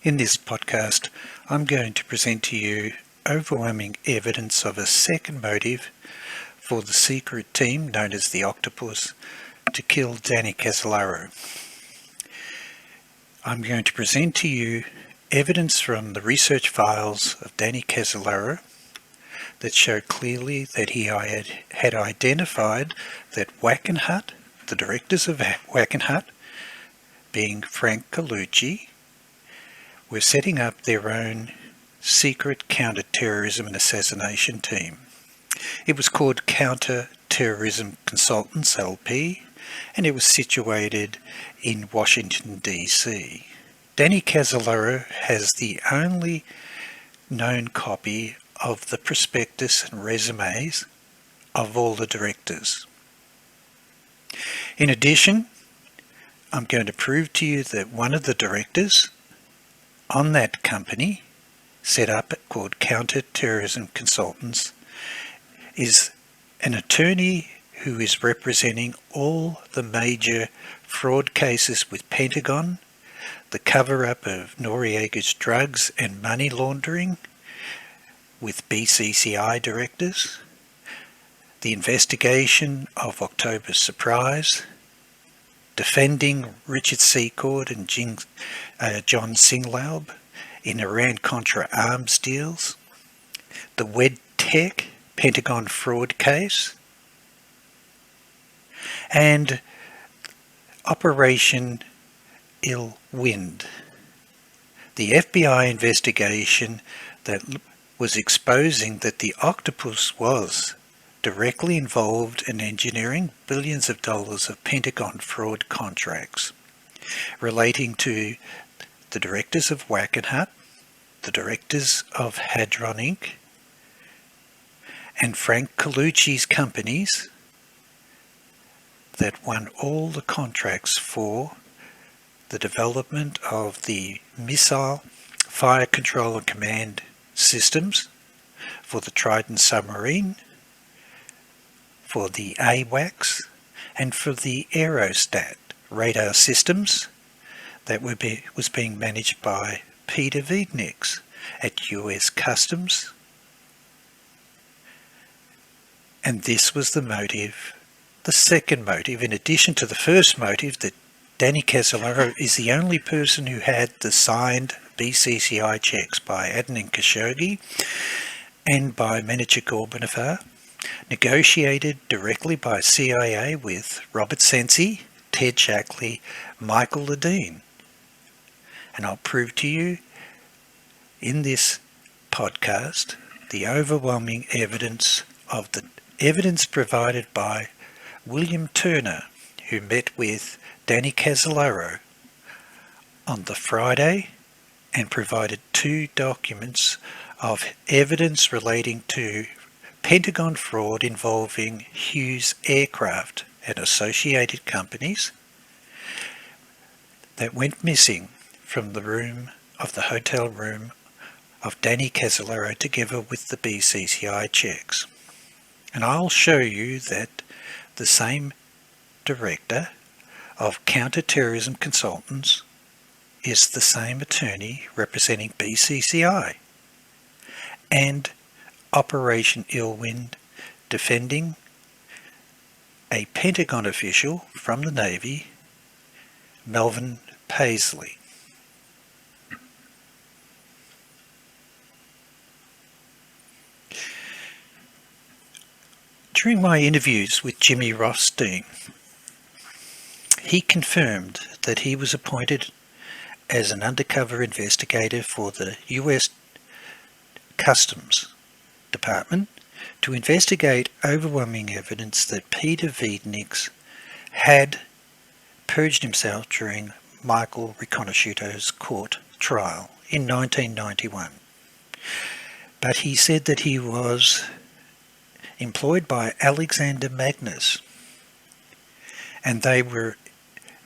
In this podcast, I'm going to present to you overwhelming evidence of a second motive for the secret team known as the Octopus to kill Duane Casolaro. I'm going to present to you evidence from the research files of Duane Casolaro that show clearly that he had identified that WACKENHUT, the directors of WACKENHUT, being Frank Carlucci, were setting up their own secret counter-terrorism and assassination team. It was called Counter-Terrorism Consultants LP, and it was situated in Washington DC. Duane Casolaro has the only known copy of the prospectus and resumes of all the directors. In addition, I'm going to prove to you that one of the directors on that company set up called Counter-Terrorism Consultants is an attorney who is representing all the major fraud cases with Pentagon, the cover-up of Noriega's drugs and money laundering with BCCI directors, the investigation of Octopus surprise, defending Richard Secord and John Singlaub in Iran-Contra arms deals, the WedTech Pentagon fraud case, and Operation Ill Wind, the FBI investigation that was exposing that the Octopus was directly involved in engineering billions of dollars of Pentagon fraud contracts relating to the directors of WACKENHUT, the directors of Hadron Inc., and Frank Carlucci's companies that won all the contracts for the development of the missile fire control and command systems for the Trident submarine, for the AWACs, and for the Aerostat radar systems that was being managed by Peter Videnieks at US Customs. And this was the motive, the second motive, in addition to the first motive that Duane Casolaro is the only person who had the signed BCCI checks by Adnan Khashoggi and by Menachem Gorbunov, negotiated directly by CIA with Robert Sensi, Ted Shackley, Michael Ledeen. And I'll prove to you in this podcast the overwhelming evidence of the evidence provided by William Turner, who met with Duane Casolaro on the Friday and provided 2 documents of evidence relating to Pentagon fraud involving Hughes Aircraft and associated companies that went missing from the room of the hotel room of Duane Casolaro together with the BCCI checks. And I'll show you that the same director of Counter-Terrorism Consultants is the same attorney representing BCCI and Operation Ill Wind, defending a Pentagon official from the Navy, Melvyn Paisley. During my interviews with Jimmy Rothstein, he confirmed that he was appointed as an undercover investigator for the US Customs Department to investigate overwhelming evidence that Peter Videnieks had purged himself during Michael Riconsciuto's court trial in 1991. But he said that he was employed by Alexander Magnus, and they were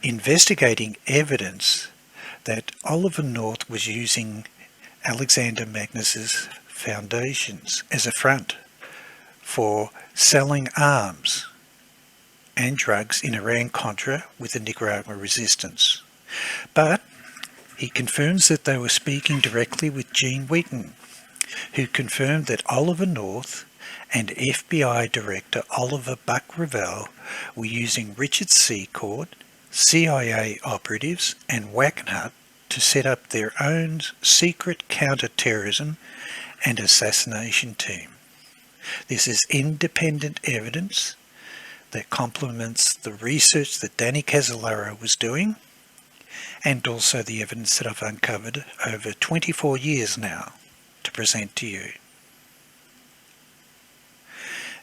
investigating evidence that Oliver North was using Alexander Magnus's foundations as a front for selling arms and drugs in Iran-Contra with the Nicaraguan resistance. But He confirms that they were speaking directly with Gene Wheaton, who confirmed that Oliver North and FBI Director Oliver Buck Revell were using Richard Secord, CIA operatives and WACKENHUT to set up their own secret counter-terrorism and assassination team. This is independent evidence that complements the research that Danny Casolaro was doing, and also the evidence that I've uncovered over 24 years now to present to you.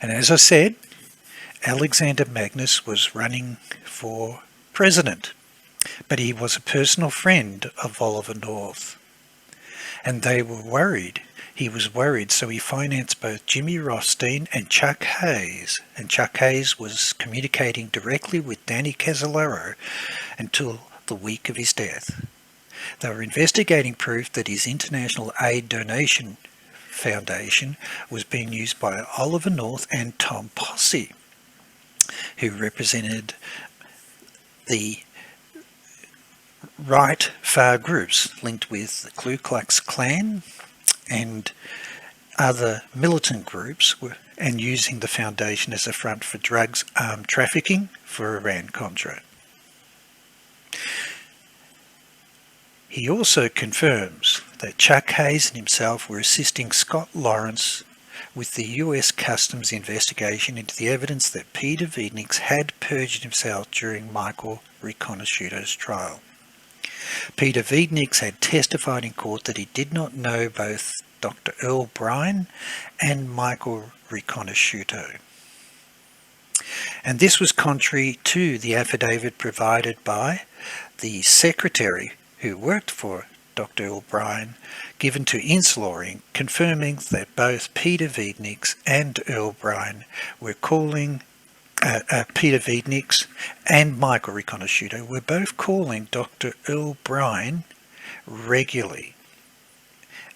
And as I said, Alexander Magnus was running for president, but he was a personal friend of Oliver North, and they were worried. He was worried, so he financed both Jimmy Rothstein and Chuck Hayes, and Chuck Hayes was communicating directly with Danny Casolaro until the week of his death. They were investigating proof that his International Aid Donation Foundation was being used by Oliver North and Tom Posse, who represented the right far groups linked with the Ku Klux Klan and other militant groups, and using the foundation as a front for drugs trafficking for Iran-Contra. He also confirms that Chuck Hayes and himself were assisting Scott Lawrence with the US Customs investigation into the evidence that Peter Videnieks had perjured himself during Michael Riconsciuto's trial. Peter Videnieks had testified in court that he did not know both Dr. Earl Bryan and Michael Riconsciuto. And this was contrary to the affidavit provided by the secretary who worked for Dr. Earl Bryan, given to Inslaw, confirming that both Peter Videnieks and Earl Bryan were calling Peter Videnieks and Michael Riconsciuto were both calling Dr. Earl Bryan regularly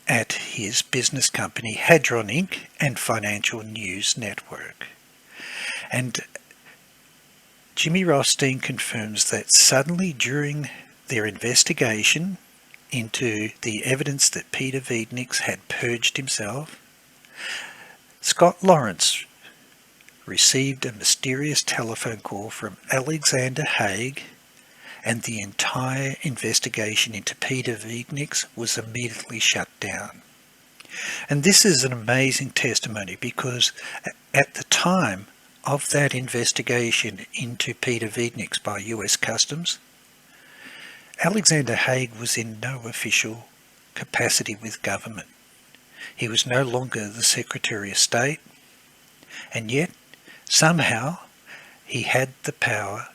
at his business company Hadron Inc. and Financial News Network. And Jimmy Rothstein confirms that suddenly during their investigation into the evidence that Peter Videnieks had purged himself, Scott Lawrence received a mysterious telephone call from Alexander Haig, and the entire investigation into Peter Videnieks was immediately shut down. And this is an amazing testimony, because at the time of that investigation into Peter Videnieks by US Customs, Alexander Haig was in no official capacity with government. He was no longer the Secretary of State, and yet somehow he had the power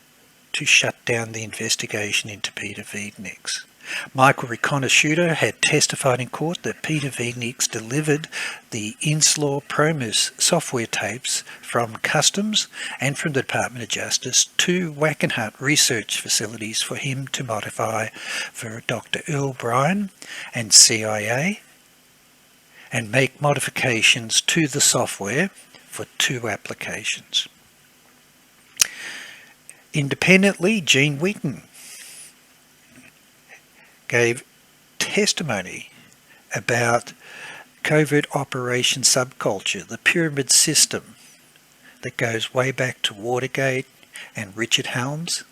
to shut down the investigation into Peter Videnieks. Michael Riconsciuto had testified in court that Peter Videnieks delivered the Inslaw Promis software tapes from Customs and from the Department of Justice to WACKENHUT research facilities for him to modify for Dr. Earl Bryan and CIA, and make modifications to the software for 2 applications. Independently, Gene Wheaton gave testimony about covert operation subculture, the pyramid system that goes way back to Watergate and Richard Helms,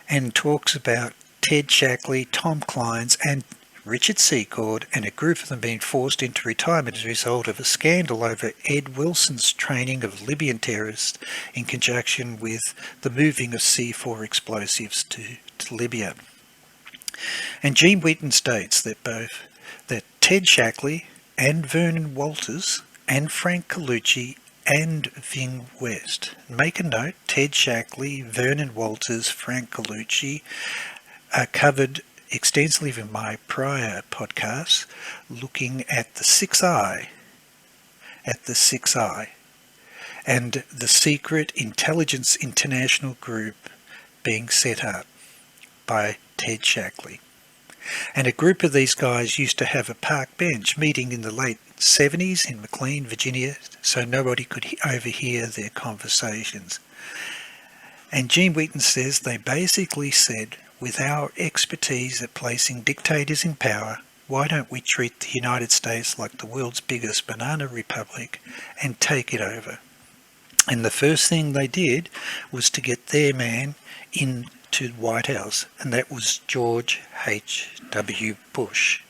and talks about Ted Shackley, Tom Clines and Richard Secord, and a group of them being forced into retirement as a result of a scandal over Ed Wilson's training of Libyan terrorists in conjunction with the moving of C4 explosives to Libya. And Gene Wheaton states that Ted Shackley and Vernon Walters and Frank Carlucci and Ving West. Make a note, Ted Shackley, Vernon Walters, Frank Carlucci are covered extensively in my prior podcasts, looking at the 6I, and the secret intelligence international group being set up by Ted Shackley. And a group of these guys used to have a park bench meeting in the late 70s in McLean, Virginia, so nobody could overhear their conversations. And Gene Wheaton says they basically said, with our expertise at placing dictators in power, why don't we treat the United States like the world's biggest banana republic and take it over? And the first thing they did was to get their man into the White House, and that was George H.W. Bush.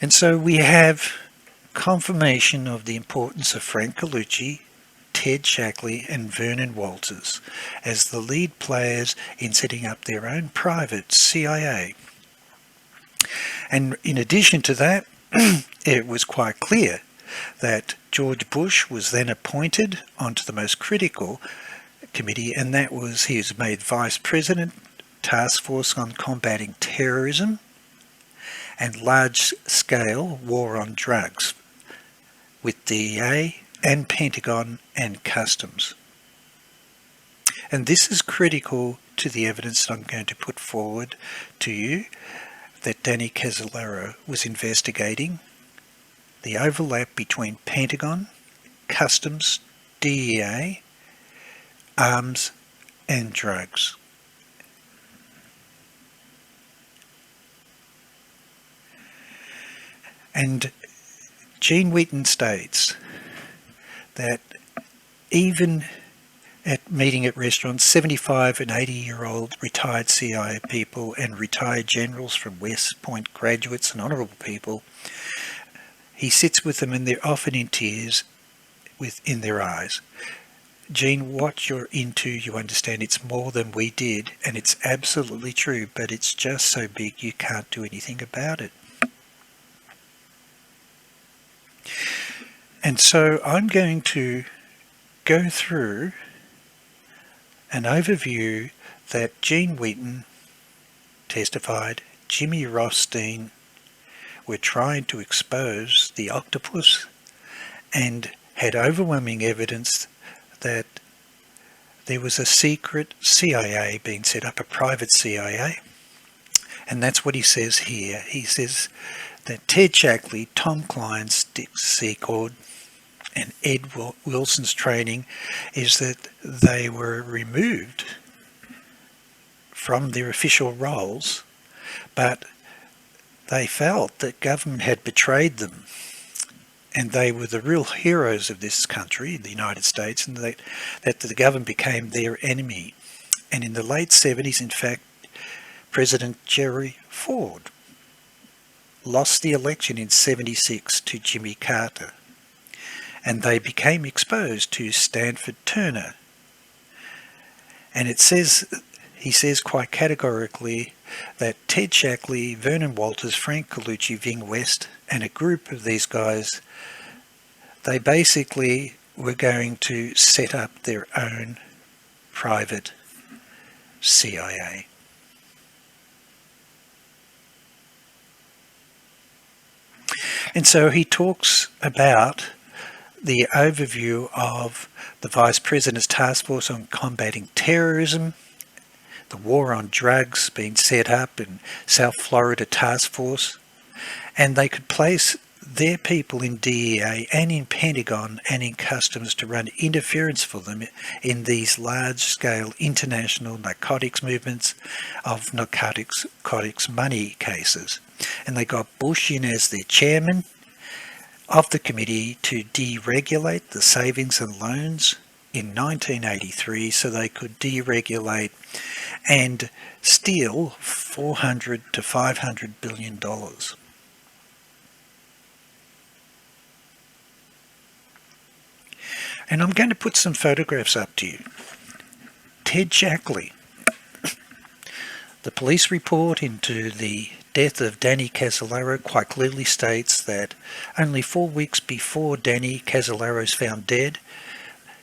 And so we have confirmation of the importance of Frank Carlucci, Ted Shackley and Vernon Walters as the lead players in setting up their own private CIA. And in addition to that, it was quite clear that George Bush was then appointed onto the most critical committee, and that was he was made Vice President, Task Force on Combating Terrorism and Large-Scale War on Drugs, with DEA and Pentagon and Customs. And this is critical to the evidence that I'm going to put forward to you, that Danny Casolaro was investigating the overlap between Pentagon, Customs, DEA, arms and drugs. And Gene Wheaton states that even at meeting at restaurants, 75 and 80-year-old retired CIA people and retired generals from West Point graduates and honourable people, he sits with them and they're often in tears in their eyes. Gene, what you're into, you understand it's more than we did, and it's absolutely true, but it's just so big you can't do anything about it. And so I'm going to go through an overview that Gene Wheaton testified, Jimmy Rothstein were trying to expose the Octopus and had overwhelming evidence that there was a secret CIA being set up, a private CIA. And that's what he says here. He says that Ted Shackley, Tom Klein's, Dick Secord, and Ed Wilson's training is that they were removed from their official roles, but they felt that government had betrayed them, and they were the real heroes of this country, the United States, and that the government became their enemy. And in the late 70s, in fact, President Gerry Ford lost the election in 76 to Jimmy Carter, and they became exposed to Stanford Turner. And he says quite categorically that Ted Shackley, Vernon Walters, Frank Carlucci, Ving West, and a group of these guys, they basically were going to set up their own private CIA. And so he talks about the overview of the Vice President's Task Force on Combating Terrorism, the war on drugs being set up in South Florida Task Force, and they could place their people in DEA and in Pentagon and in Customs to run interference for them in these large-scale international narcotics movements of narcotics money cases. And they got Bush in as their chairman of the committee to deregulate the savings and loans in 1983 so they could deregulate and steal $400 to $500 billion. And I'm going to put some photographs up to you. Ted Shackley. The police report into the death of Danny Casolaro quite clearly states that only 4 weeks before Danny Casolaro is found dead,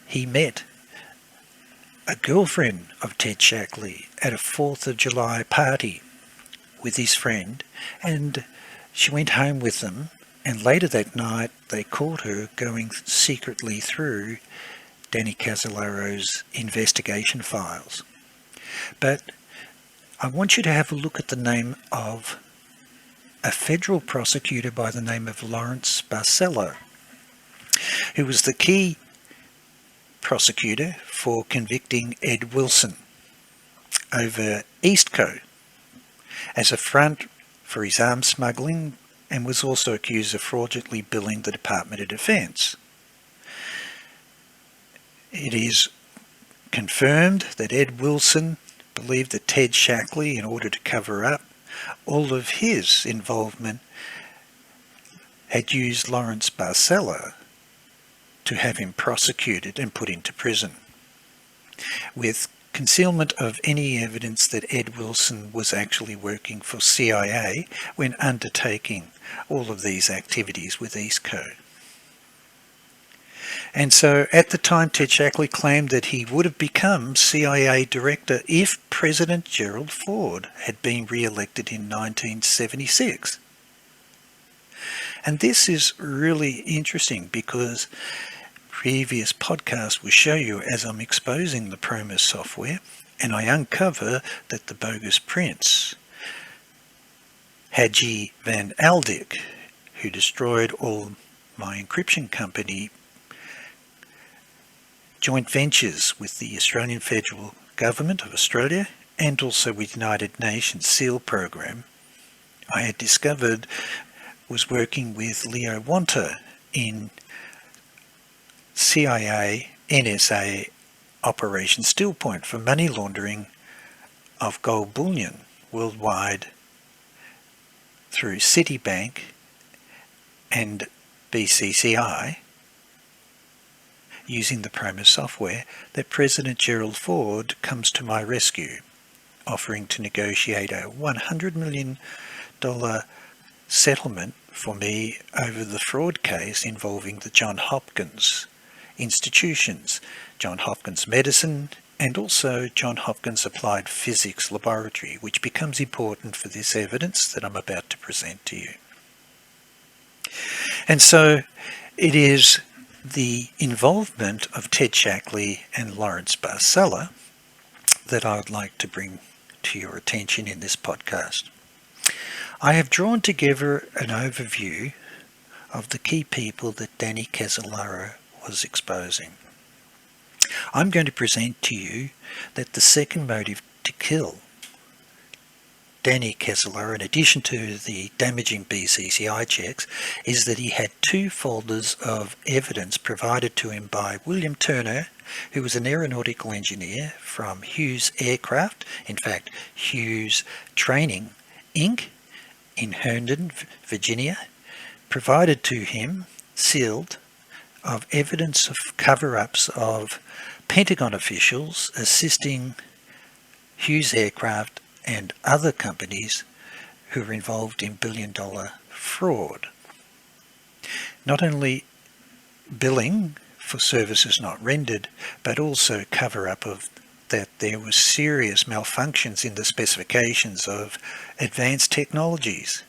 he met a girlfriend of Ted Shackley at a 4th of July party with his friend, and she went home with them, and later that night they caught her going secretly through Danny Casolaro's investigation files. But I want you to have a look at the name of a federal prosecutor by the name of Lawrence Barcella, who was the key prosecutor for convicting Ed Wilson. over Eastco as a front for his arms smuggling, and was also accused of fraudulently billing the Department of Defence. It is confirmed that Ed Wilson believed that Ted Shackley, in order to cover up all of his involvement, had used Lawrence Barcella to have him prosecuted and put into prison, with concealment of any evidence that Ed Wilson was actually working for CIA when undertaking all of these activities with Eastco. And so at the time, Ted Shackley claimed that he would have become CIA director if President Gerald Ford had been re-elected in 1976. And this is really interesting because previous podcasts will show you as I'm exposing the Promis software, and I uncover that the bogus prince, Haji van Aldik, who destroyed all my encryption company joint ventures with the Australian Federal Government of Australia and also with United Nations SEAL program, I had discovered was working with Leo Wanta in CIA, NSA Operation Steel Point for money laundering of gold bullion worldwide through Citibank and BCCI, using the Promis software, that President Gerald Ford comes to my rescue, offering to negotiate a $100 million settlement for me over the fraud case involving the Johns Hopkins institutions, Johns Hopkins Medicine, and also Johns Hopkins Applied Physics Laboratory, which becomes important for this evidence that I'm about to present to you. And so it is the involvement of Ted Shackley and Lawrence Barcella that I would like to bring to your attention in this podcast. I have drawn together an overview of the key people that Danny Casolaro was exposing. I'm going to present to you that the second motive to kill Danny Casolaro, in addition to the damaging BCCI checks, is that he had 2 folders of evidence provided to him by William Turner, who was an aeronautical engineer from Hughes Aircraft, in fact Hughes Training Inc. in Herndon, Virginia, provided to him, sealed, of evidence of cover-ups of Pentagon officials assisting Hughes Aircraft and other companies who were involved in billion-dollar fraud. Not only billing for services not rendered, but also cover-up of that there was serious malfunctions in the specifications of advanced technologies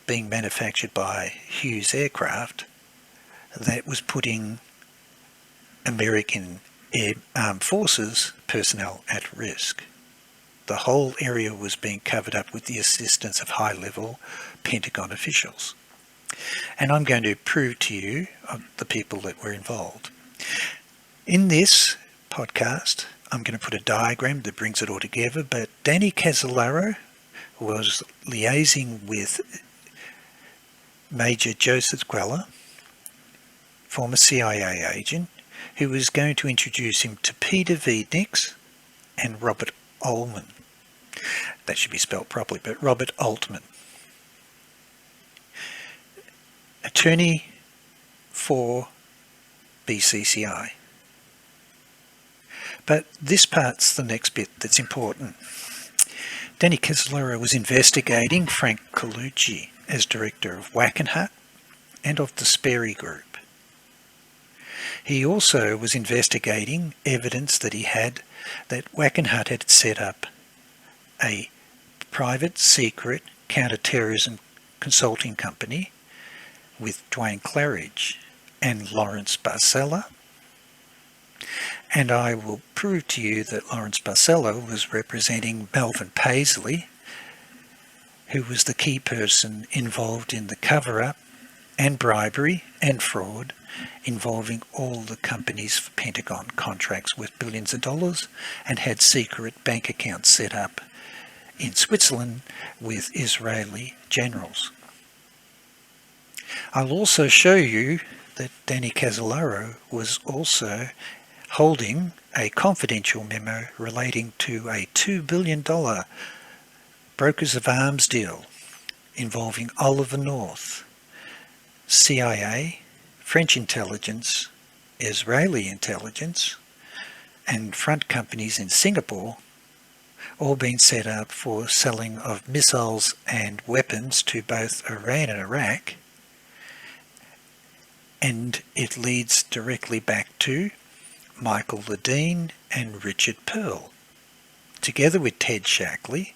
being manufactured by Hughes Aircraft that was putting American Armed Forces personnel at risk. The whole area was being covered up with the assistance of high-level Pentagon officials. And I'm going to prove to you the people that were involved. In this podcast, I'm going to put a diagram that brings it all together, but Danny Casolaro was liaising with Major Joseph Greller, former CIA agent, who was going to introduce him to Peter Videnieks and Robert Altman. That should be spelled properly, but Robert Altman. Attorney for BCCI. But this part's the next bit that's important. Danny Casolaro was investigating Frank Carlucci as director of WACKENHUT and of the Sperry Group. He also was investigating evidence that he had that WACKENHUT had set up a private, secret counter-terrorism consulting company with Duane Claridge and Lawrence Barcella. And I will prove to you that Lawrence Barcella was representing Melvyn Paisley, who was the key person involved in the cover-up and bribery and fraud involving all the companies for Pentagon contracts worth billions of dollars, and had secret bank accounts set up in Switzerland with Israeli generals. I'll also show you that Danny Casolaro was also holding a confidential memo relating to a $2 billion brokers of arms deal involving Oliver North, CIA, French intelligence, Israeli intelligence, and front companies in Singapore, all being set up for selling of missiles and weapons to both Iran and Iraq. And it leads directly back to Michael Ledeen and Richard Perl, together with Ted Shackley,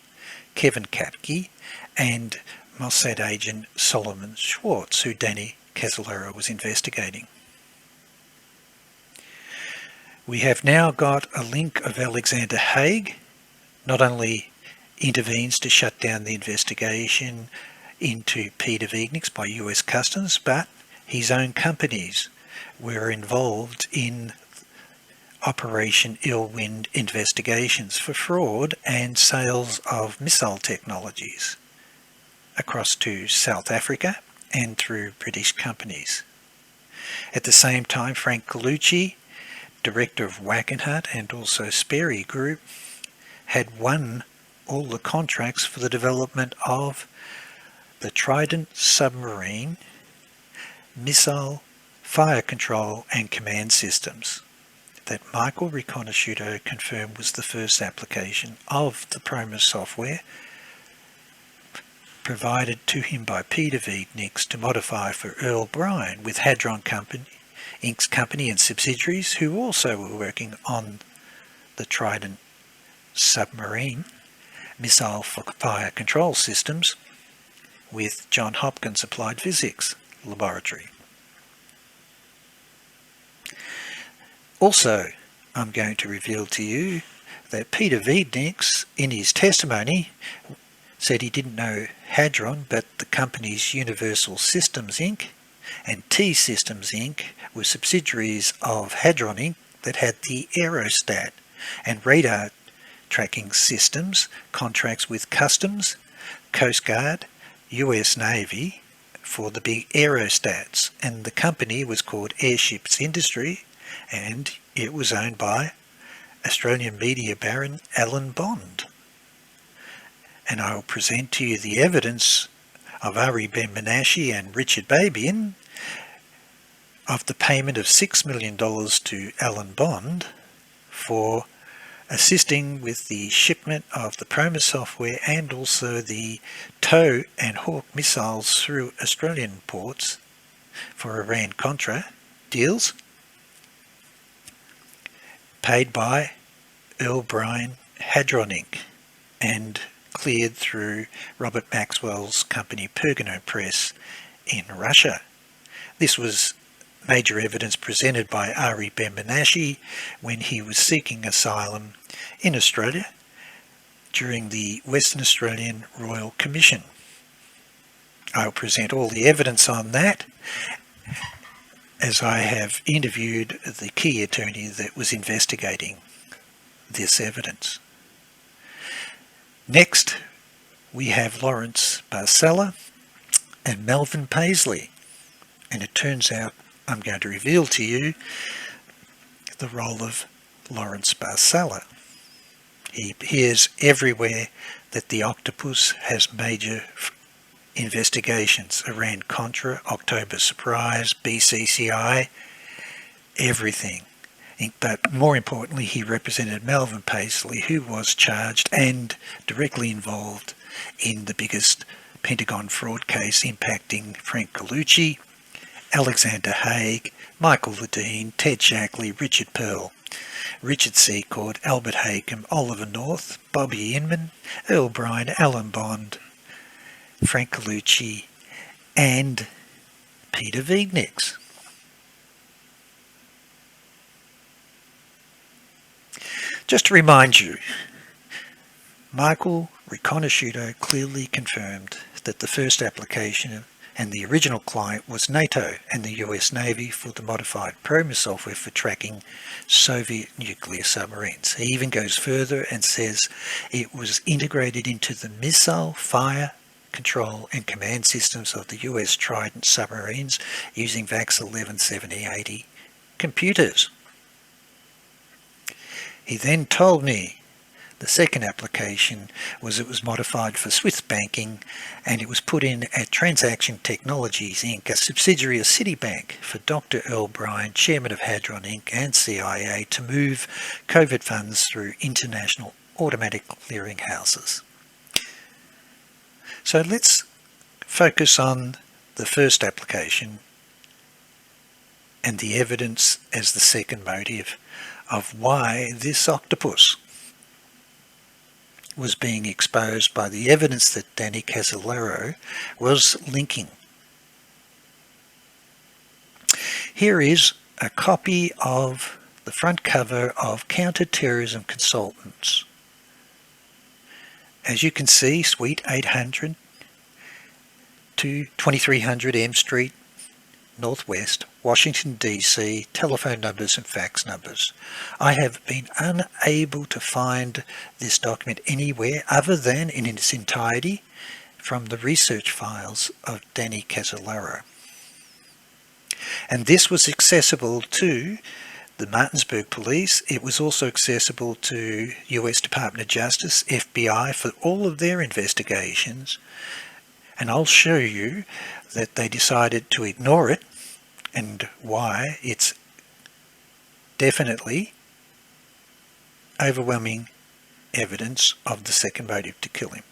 Kevin Kapke, and Mossad agent Solomon Schwartz, who Danny Casolaro was investigating. We have now got a link of Alexander Haig, not only intervenes to shut down the investigation into Peter Videnieks by US Customs, but his own companies were involved in Operation Illwind investigations for fraud and sales of missile technologies across to South Africa and through British companies. At the same time, Frank Carlucci, director of WACKENHUT and also Sperry Group, had won all the contracts for the development of the Trident submarine, missile, fire control and command systems that Michael Riconsciuto confirmed was the first application of the Promis software provided to him by Peter Videnieks to modify for Earl Bryan with Hadron Inc.'s company and subsidiaries, who also were working on the Trident submarine missile fire control systems with Johns Hopkins Applied Physics Laboratory. Also, I'm going to reveal to you that Peter Videnieks, in his testimony, said he didn't know Hadron, but the companies Universal Systems Inc. and T-Systems Inc. were subsidiaries of Hadron Inc. that had the Aerostat and radar tracking systems contracts with Customs, Coast Guard, US Navy for the big aerostats, and the company was called Airships Industry, and it was owned by Australian media baron Alan Bond. And I will present to you the evidence of Ari Ben-Menashe and Richard Babian of the payment of $6 million to Alan Bond for assisting with the shipment of the Promis software and also the TOW and Hawk missiles through Australian ports for Iran-Contra deals, paid by Earl Bryan Hadron Inc. and cleared through Robert Maxwell's company Pergano Press in Russia. This was major evidence presented by Ari Ben-Menashe when he was seeking asylum in Australia during the Western Australian Royal Commission. I'll present all the evidence on that, as I have interviewed the key attorney that was investigating this evidence. Next, we have Lawrence Barcella and Melvyn Paisley, and it turns out I'm going to reveal to you the role of Lawrence Barcella. He appears everywhere that the Octopus has major investigations: Iran-Contra, October Surprise, BCCI, everything. But more importantly, he represented Melvyn Paisley, who was charged and directly involved in the biggest Pentagon fraud case impacting Frank Carlucci, Alexander Haig, Michael Ledeen, Ted Shackley, Richard Perl, Richard Secord, Albert Hakim, Oliver North, Bobby Inman, Earl Bryan, Alan Bond, Frank Carlucci, and Peter Videnieks. Just to remind you, Michael Riconsciuto clearly confirmed that the first application and the original client was NATO and the US Navy for the modified Promis software for tracking Soviet nuclear submarines. He even goes further and says it was integrated into the missile, fire, control and command systems of the US Trident submarines using VAX 117080 computers. He then told me the second application was it was modified for Swift banking, and it was put in at Transaction Technologies Inc., a subsidiary of Citibank, for Dr. Earl, chairman of Hadron Inc. and CIA, to move COVID funds through international automatic clearing houses. So let's focus on the first application and the evidence as the second motive of why this octopus was being exposed by the evidence that Danny Casolaro was linking. Here is a copy of the front cover of Counter-Terrorism Consultants. As you can see, Suite 800 to 2300 M Street, Northwest, Washington DC, telephone numbers and fax numbers. I have been unable to find this document anywhere other than in its entirety from the research files of Danny Casolaro. And this was accessible to the Martinsburg Police. It was also accessible to US Department of Justice, FBI, for all of their investigations. And I'll show you that they decided to ignore it and why it's definitely overwhelming evidence of the second motive to kill him.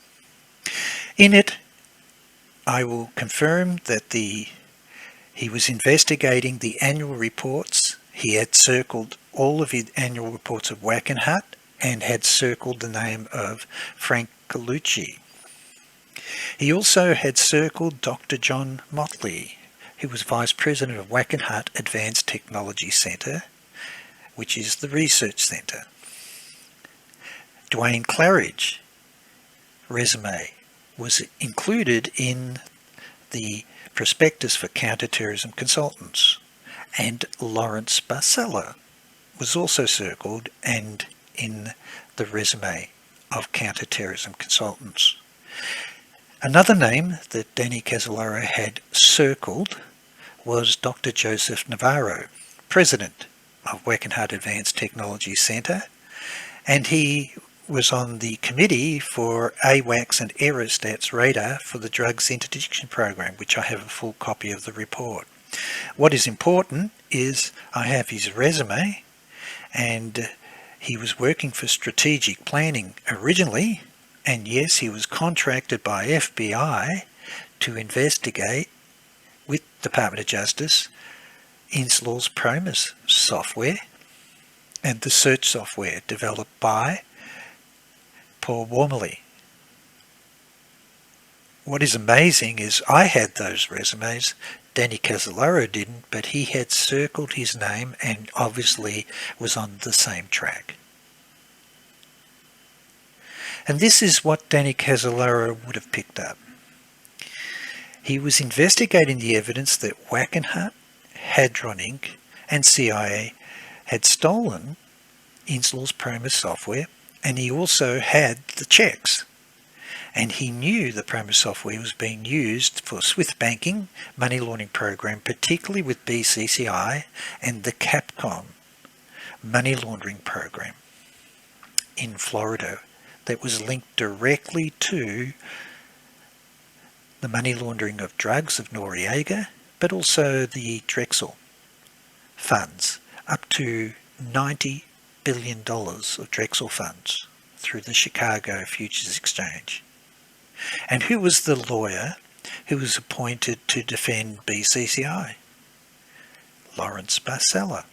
In it, I will confirm that he was investigating the annual reports. He had circled all of the annual reports of WACKENHUT and had circled the name of Frank Carlucci. He also had circled Dr. John Motley, who was Vice President of WACKENHUT Advanced Technology Center, which is the research center. Duane Claridge resume was included in the prospectus for Counter-Terrorism Consultants, and Lawrence Barcella was also circled and in the resume of Counter-Terrorism Consultants. Another name that Danny Casolaro had circled was Dr. Joseph Navarro, President of WACKENHUT Advanced Technology Center, and he was on the committee for AWAC's and Aerostat's radar for the Drugs Interdiction Program, which I have a full copy of the report. What is important is I have his resume, and he was working for strategic planning originally, and yes, he was contracted by FBI to investigate with Department of Justice Inslaw's Promis software and the search software developed by Paul Wormley. What is amazing is I had those resumes. Danny Casolaro didn't, but he had circled his name and obviously was on the same track. And this is what Danny Casolaro would have picked up. He was investigating the evidence that WACKENHUT, Hadron Inc. and CIA had stolen Inslaw's Promis software, and he also had the checks. And he knew the Promis software was being used for Swift banking, money laundering program, particularly with BCCI and the Capcom money laundering program in Florida that was linked directly to the money laundering of drugs of Noriega, but also the Drexel funds, up to $90 billion of Drexel funds through the Chicago Futures Exchange. And who was the lawyer who was appointed to defend BCCI? Lawrence Barcella.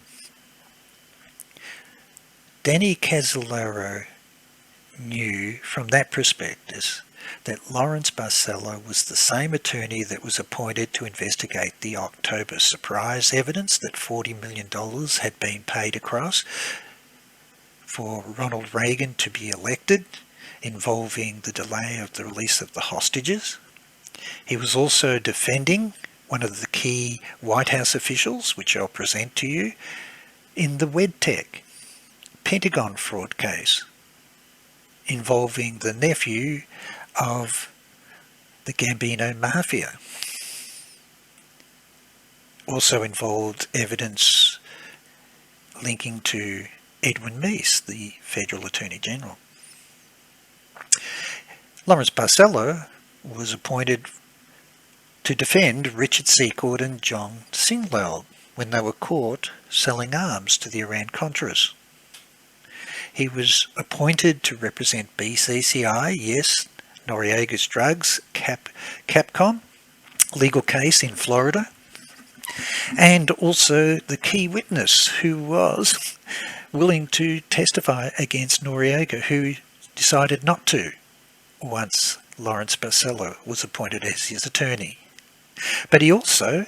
Danny Casolaro knew from that prospectus that Lawrence Barcella was the same attorney that was appointed to investigate the October surprise evidence that $40 million had been paid across for Ronald Reagan to be elected, involving the delay of the release of the hostages. He was also defending one of the key White House officials, which I'll present to you, in the WEDTech Pentagon fraud case involving the nephew of the Gambino Mafia. Also involved evidence linking to Edwin Meese, the Federal Attorney General. Lawrence Barcella was appointed to defend Richard Secord and John Singlaub when they were caught selling arms to the Iran-Contras. He was appointed to represent BCCI, yes, Noriega's Drugs, Capcom, legal case in Florida, and also the key witness who was willing to testify against Noriega, who decided not to once Lawrence Barcella was appointed as his attorney. But he also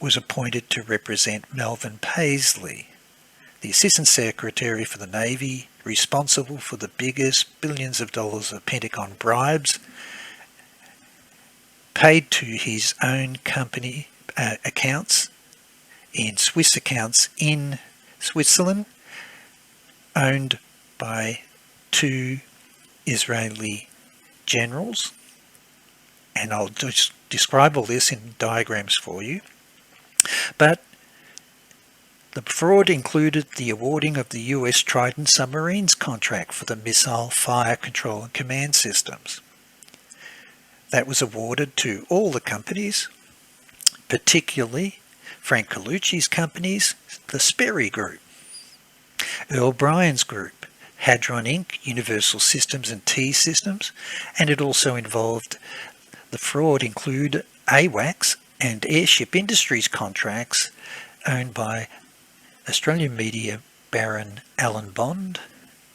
was appointed to represent Melvyn Paisley, the Assistant Secretary for the Navy, responsible for the biggest billions of dollars of Pentagon bribes paid to his own company accounts, in Swiss accounts in Switzerland, owned by two Israeli generals. And I'll just describe all this in diagrams for you. But the fraud included the awarding of the US Trident submarines contract for the missile fire control and command systems. That was awarded to all the companies, particularly Frank Carlucci's companies, the Sperry Group, Earl Bryan's group, Hadron Inc., Universal Systems and T-Systems, and it also involved the fraud include AWACS and Airship Industries contracts owned by Australian media baron Alan Bond,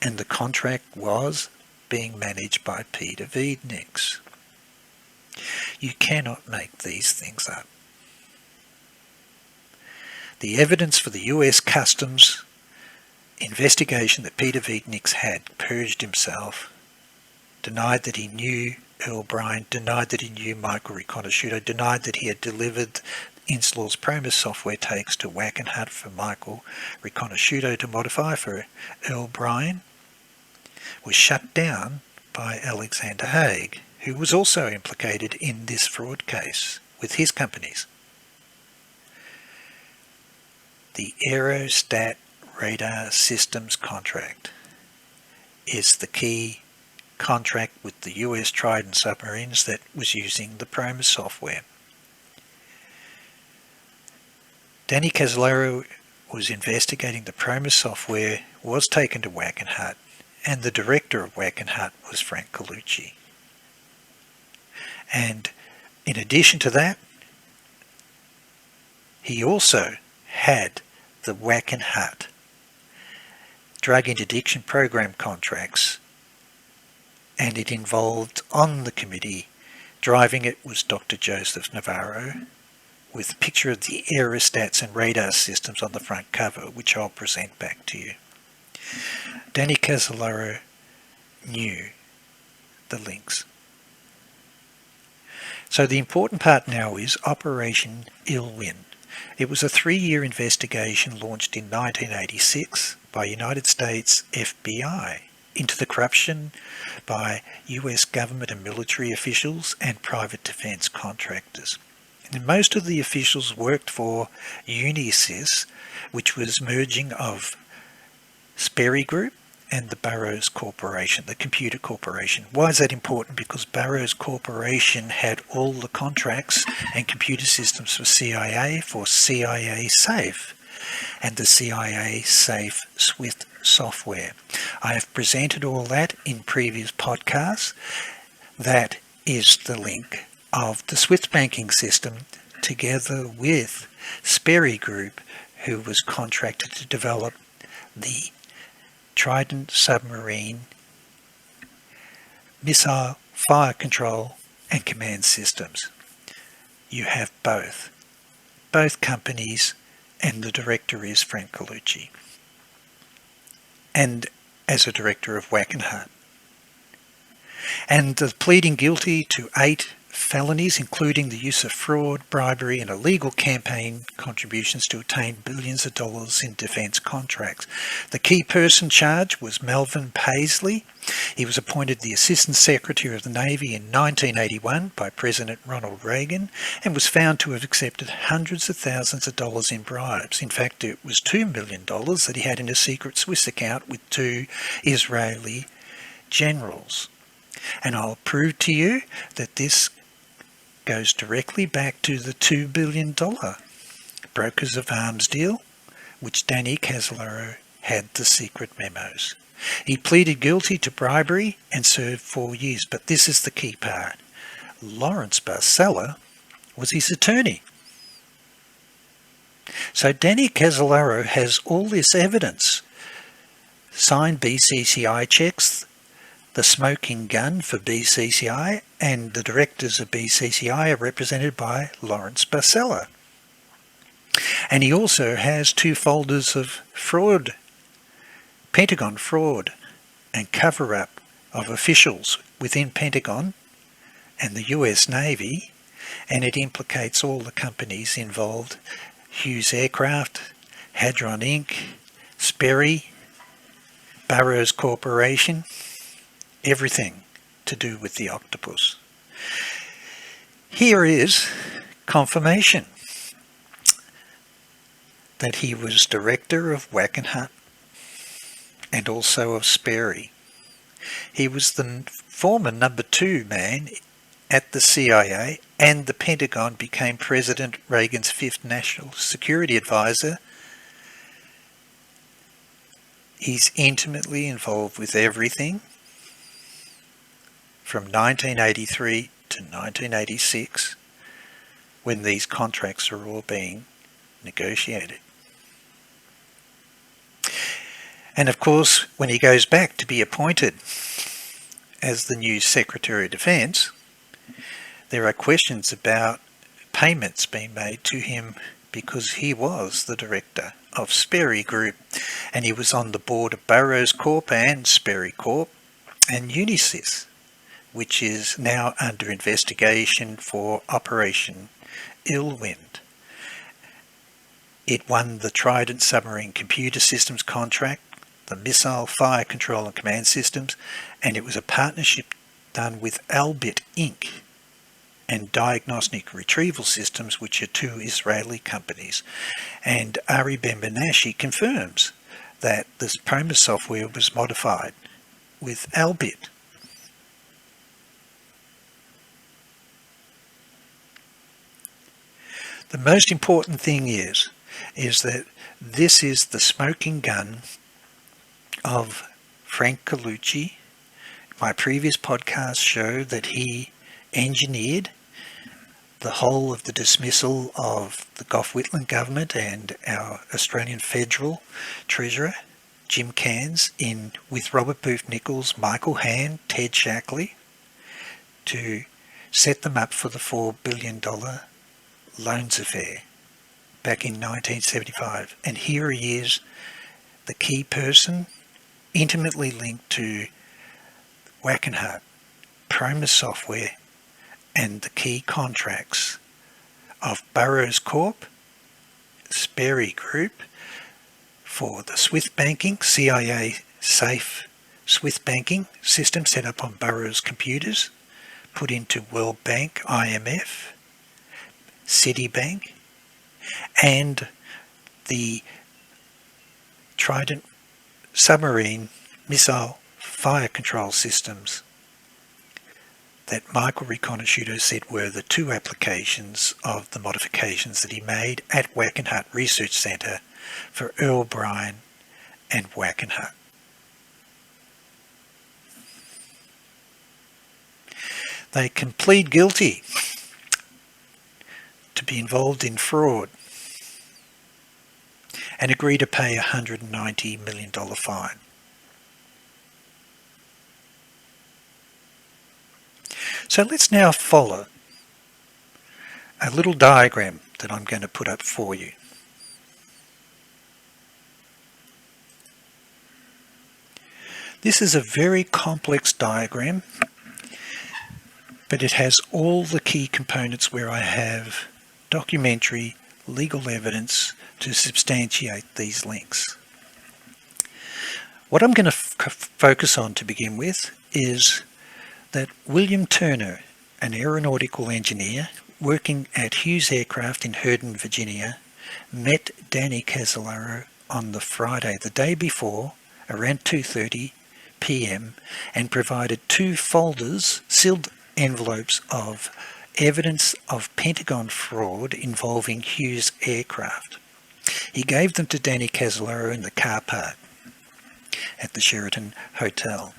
and the contract was being managed by Peter Videnieks. You cannot make these things up. The evidence for the US Customs investigation that Peter Videnieks had purged himself, denied that he knew Earl Bryan, denied that he knew Michael Riconsciuto, denied that he had delivered Inslaw's Promis software takes to WACKENHUT for Michael Riconsciuto to modify for Earl Bryan, was shut down by Alexander Haig, who was also implicated in this fraud case with his companies. The Aerostat radar systems contract is the key contract with the US Trident submarines that was using the Promis software. Danny Casolaro was investigating the Promis software, was taken to WACKENHUT, and the director of WACKENHUT was Frank Carlucci. And in addition to that, he also had the WACKENHUT drug interdiction program contracts, and it involved, on the committee, driving it was Dr. Joseph Navarro, with a picture of the aerostats and radar systems on the front cover, which I'll present back to you. Danny Casolaro knew the links. So the important part now is Operation Illwin. It was a 3-year investigation launched in 1986 by United States FBI into the corruption by US government and military officials and private defence contractors. And most of the officials worked for Unisys, which was merging of Sperry Group and the Burroughs Corporation, the computer corporation. Why is that important? Because Burroughs Corporation had all the contracts and computer systems for CIA Safe and the CIA Safe Swift software. I have presented all that in previous podcasts. That is the link of the Swift banking system together with Sperry Group, who was contracted to develop the Trident submarine missile fire control and command systems. You have both companies, and the director is Frank Carlucci. And as a director of WACKENHUT. and pleading guilty to 8 felonies, including the use of fraud, bribery and illegal campaign contributions to obtain billions of dollars in defence contracts. The key person charged was Melvyn Paisley. He was appointed the Assistant Secretary of the Navy in 1981 by President Ronald Reagan and was found to have accepted hundreds of thousands of dollars in bribes. In fact, it was $2 million that he had in a secret Swiss account with 2 Israeli generals. And I'll prove to you that this goes directly back to the $2 billion brokers of arms deal, which Danny Casolaro had the secret memos. He pleaded guilty to bribery and served 4 years, but this is the key part. Lawrence Barcella was his attorney. So Danny Casolaro has all this evidence, signed BCCI checks, the smoking gun for BCCI, and the directors of BCCI are represented by Lawrence Barcella. And he also has 2 folders of fraud, Pentagon fraud and cover-up of officials within Pentagon and the US Navy, and it implicates all the companies involved: Hughes Aircraft, Hadron Inc., Sperry, Burroughs Corporation, everything to do with the Octopus. Here is confirmation that he was director of WACKENHUT and also of Sperry. He was the former number 2 man at the CIA, and the Pentagon became President Reagan's 5th National Security Advisor. He's intimately involved with everything from 1983 to 1986, when these contracts are all being negotiated. And of course, when he goes back to be appointed as the new Secretary of Defence, there are questions about payments being made to him because he was the director of Sperry Group, and he was on the board of Burroughs Corp and Sperry Corp and Unisys, which is now under investigation for Operation Illwind. It won the Trident submarine computer systems contract, the missile fire control and command systems, and it was a partnership done with Albit Inc. and Diagnostic Retrieval Systems, which are 2 Israeli companies. And Ari Ben-Benashi confirms that this Promis software was modified with Albit. The most important thing is that this is the smoking gun of Frank Carlucci. My previous podcast showed that he engineered the whole of the dismissal of the Gough Whitlam government and our Australian Federal Treasurer, Jim Cairns, with Robert Booth Nichols, Michael Hand, Ted Shackley, to set them up for the $4 billion loans affair back in 1975. And here he is, the key person, intimately linked to WACKENHUT, Promis software, and the key contracts of Burroughs Corp, Sperry Group, for the Swift banking, CIA safe Swift banking system set up on Burroughs computers, put into World Bank, IMF, Citibank, and the Trident submarine missile fire control systems that Michael Riconsciuto said were the 2 applications of the modifications that he made at WACKENHUT Research Centre for Earl Bryan and WACKENHUT. They can plead guilty to be involved in fraud and agree to pay a $190 million fine. So let's now follow a little diagram that I'm going to put up for you. This is a very complex diagram but it has all the key components where I have documentary legal evidence to substantiate these links. What I'm going to focus on to begin with is that William Turner, an aeronautical engineer working at Hughes Aircraft in Herndon, Virginia, met Danny Casolaro on the Friday, the day before, around 2:30 p.m. and provided 2 folders, sealed envelopes of evidence of Pentagon fraud involving Hughes Aircraft. He gave them to Danny Casolaro in the car park at the Sheraton Hotel.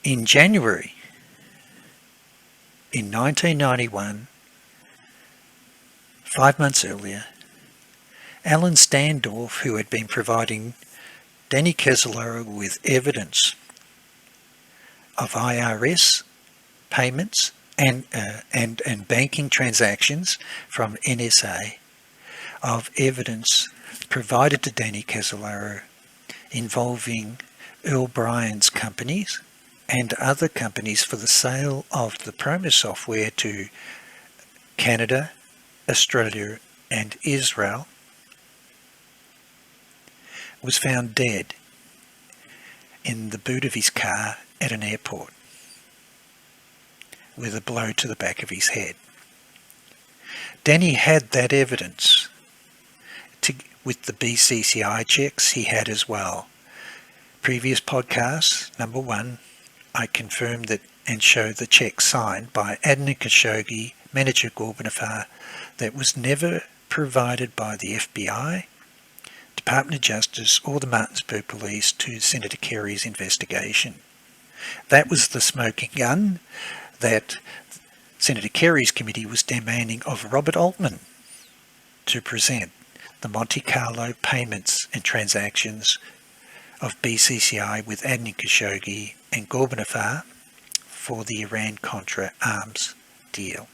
In January, in 1991, 5 months earlier, Alan Standorf, who had been providing Danny Casolaro with evidence of IRS payments and banking transactions from NSA, of evidence provided to Danny Casolaro involving Earl Bryan's companies and other companies for the sale of the Promis software to Canada, Australia and Israel, was found dead in the boot of his car at an airport with a blow to the back of his head. Danny had that evidence with the BCCI checks he had as well. Previous podcast, number 1, I confirmed that and showed the check signed by Adnan Khashoggi, manager Gorbanafar, that was never provided by the FBI, Department of Justice or the Martinsburg Police to Senator Kerry's investigation. That was the smoking gun that Senator Kerry's committee was demanding of Robert Altman to present the Monte Carlo payments and transactions of BCCI with Adnan Khashoggi and Gorbanafar for the Iran-Contra arms deal.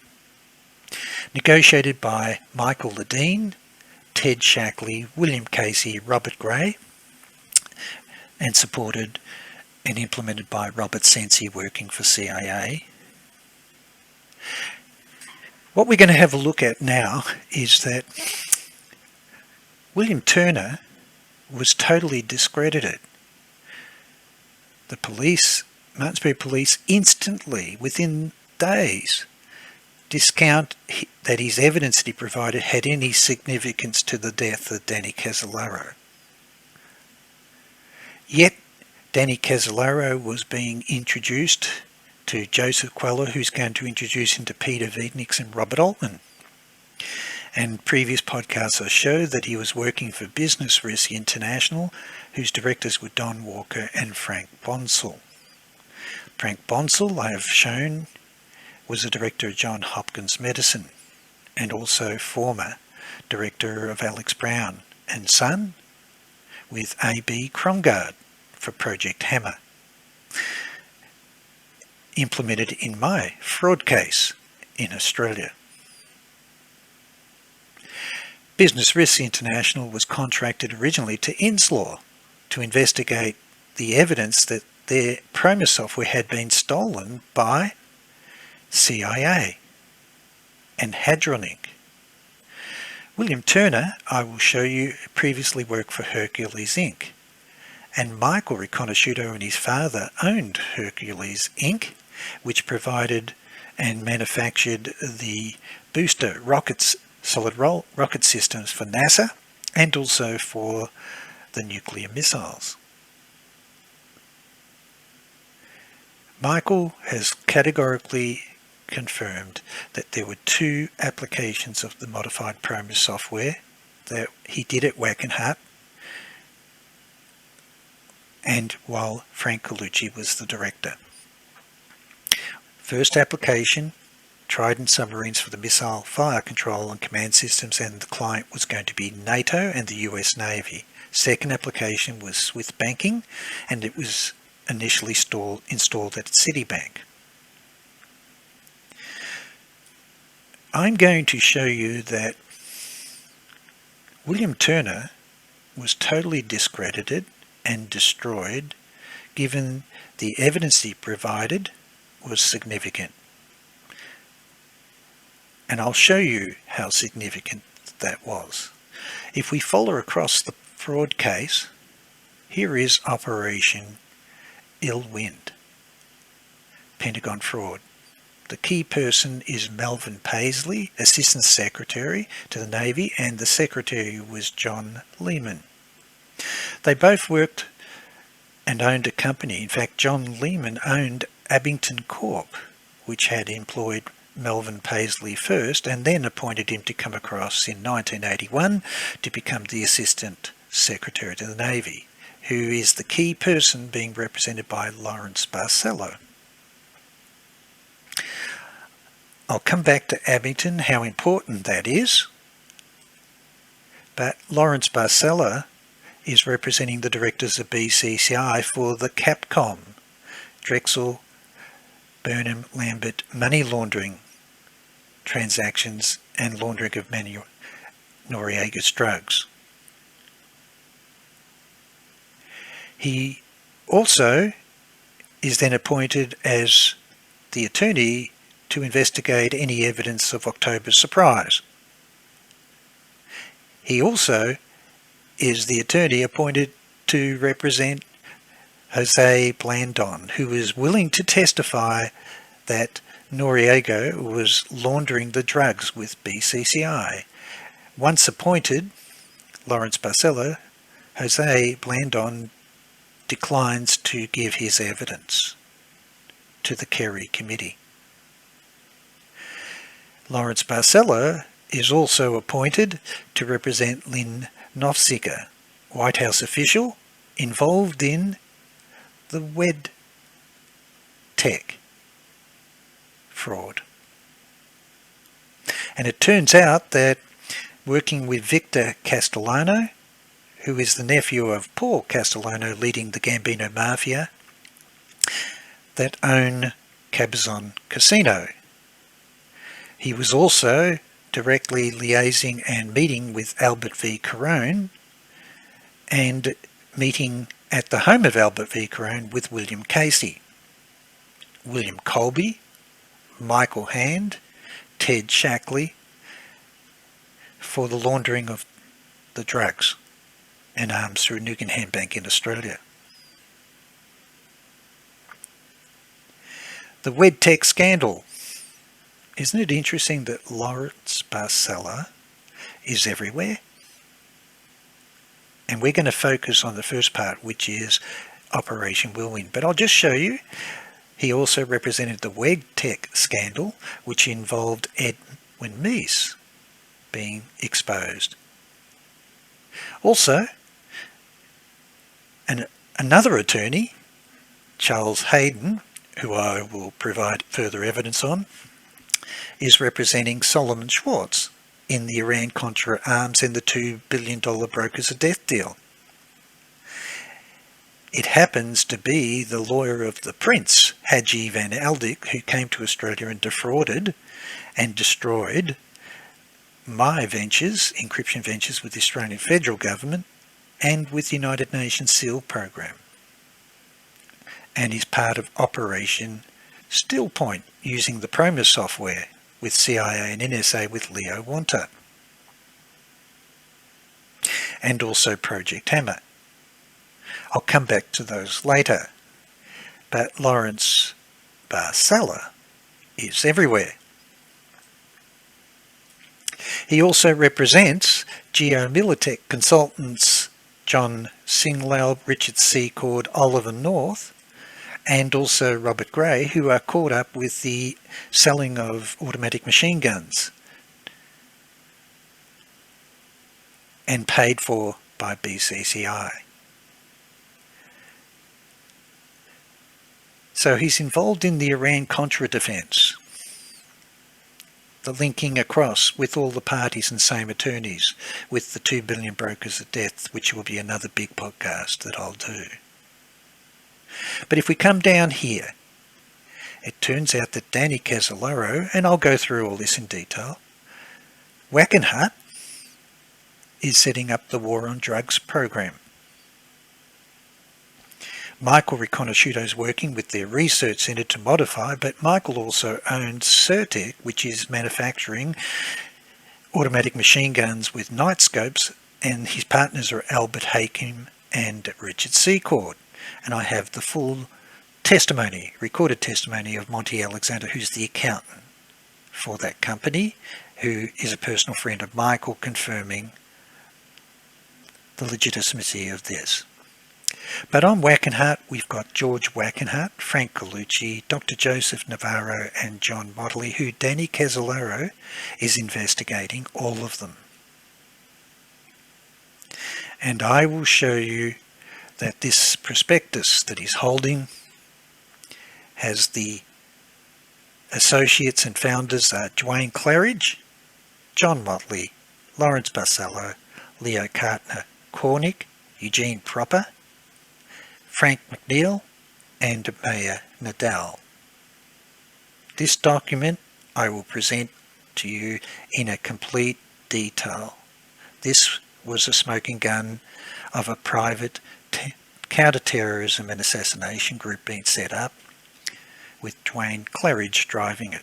Negotiated by Michael Ledeen, Ted Shackley, William Casey, Robert Gray, and supported and implemented by Robert Sensi working for CIA. What we're going to have a look at now is that William Turner was totally discredited. The police, Martinsburg Police, instantly, within days, discount that his evidence that he provided had any significance to the death of Danny Casolaro. Yet Danny Casolaro was being introduced to Joseph Queller, who's going to introduce him to Peter Videnieks and Robert Altman. And previous podcasts I showed that he was working for Business Risk International, whose directors were Don Walker and Frank Bonsall. Frank Bonsall, I have shown, was a director of Johns Hopkins Medicine and also former director of Alex Brown and Son with A.B. Krongard for Project Hammer, implemented in my fraud case in Australia. Business Risk International was contracted originally to Inslaw to investigate the evidence that their Promis software had been stolen by CIA and Hadron Inc. William Turner, I will show you, previously worked for Hercules Inc. And Michael Riconsciuto and his father owned Hercules Inc., which provided and manufactured the booster rockets, solid rocket systems for NASA and also for the nuclear missiles. Michael has categorically confirmed that there were 2 applications of the modified Promis software that he did at WACKENHUT, and while Frank Carlucci was the director. First application, Trident submarines for the missile fire control and command systems, and the client was going to be NATO and the US Navy. Second application was with banking, and it was initially installed at Citibank. I'm going to show you that William Turner was totally discredited and destroyed given the evidence he provided was significant. And I'll show you how significant that was. If we follow across the fraud case, here is Operation Ill Wind, Pentagon fraud. The key person is Melvyn Paisley, Assistant Secretary to the Navy, and the Secretary was John Lehman. They both worked and owned a company. In fact, John Lehman owned Abington Corp, which had employed Melvyn Paisley first and then appointed him to come across in 1981 to become the Assistant Secretary to the Navy, who is the key person being represented by Lawrence Barcella. I'll come back to Abington, how important that is, but Lawrence Barcella is representing the directors of BCCI for the Capcom, Drexel, Burnham, Lambert money laundering transactions and laundering of Noriega's drugs. He also is then appointed as the attorney to investigate any evidence of October's surprise. He also is the attorney appointed to represent Jose Blandon, who was willing to testify that Noriega was laundering the drugs with BCCI. Once appointed, Lawrence Barcella, Jose Blandon declines to give his evidence to the Kerry Committee. Lawrence Barcella is also appointed to represent Lynn Nofziger, White House official involved in the WED Tech fraud. And it turns out that working with Victor Castellano, who is the nephew of Paul Castellano leading the Gambino Mafia, that own Cabazon Casino. He was also directly liaising and meeting with Albert V. Carone and meeting at the home of Albert V. Carone with William Casey, William Colby, Michael Hand, Ted Shackley for the laundering of the drugs and arms through Nugan Bank in Australia. The WedTech scandal. Isn't it interesting that Lawrence Barcella is everywhere? And we're going to focus on the first part, which is Operation Whirlwind. But I'll just show you, he also represented the WedTech scandal, which involved Edwin Meese being exposed. Also, another attorney, Charles Hayden, who I will provide further evidence on, is representing Solomon Schwartz in the Iran-Contra arms and the $2 billion brokers of death deal. It happens to be the lawyer of the Prince, Haji van Aldik, who came to Australia and defrauded and destroyed my ventures, encryption ventures with the Australian federal government and with the United Nations SEAL program, and is part of Operation Stillpoint using the Promis software with CIA and NSA with Leo Wanta, and also Project Hammer. I'll come back to those later, but Lawrence Barcella is everywhere. He also represents Geomilitech consultants John Singlaub, Richard Secord, Oliver North, and also Robert Gray, who are caught up with the selling of automatic machine guns and paid for by BCCI. So he's involved in the Iran-Contra defence, the linking across with all the parties and same attorneys with the 2 billion brokers of death, which will be another big podcast that I'll do. But if we come down here, it turns out that Danny Casolaro, and I'll go through all this in detail, WACKENHUT is setting up the war on drugs program. Michael Riconsciuto is working with their research centre to modify, but Michael also owns Certec, which is manufacturing automatic machine guns with night scopes, and his partners are Albert Hakim and Richard Secord. And I have the full testimony, recorded testimony of Monty Alexander, who's the accountant for that company, who is a personal friend of Michael, confirming the legitimacy of this. But on WACKENHUT, we've got George WACKENHUT, Frank Carlucci, Dr. Joseph Navarro and John Motley, who Danny Casolaro is investigating, all of them. And I will show you that this prospectus that he's holding has the associates and founders are Duane Claridge, John Motley, Lawrence Barcella, Leo Cartner Cornick, Eugene Proper, Frank McNeil and Mayor Nadal. This document I will present to you in a complete detail. This was a smoking gun of a private counter-terrorism and assassination group being set up, with Duane Claridge driving it.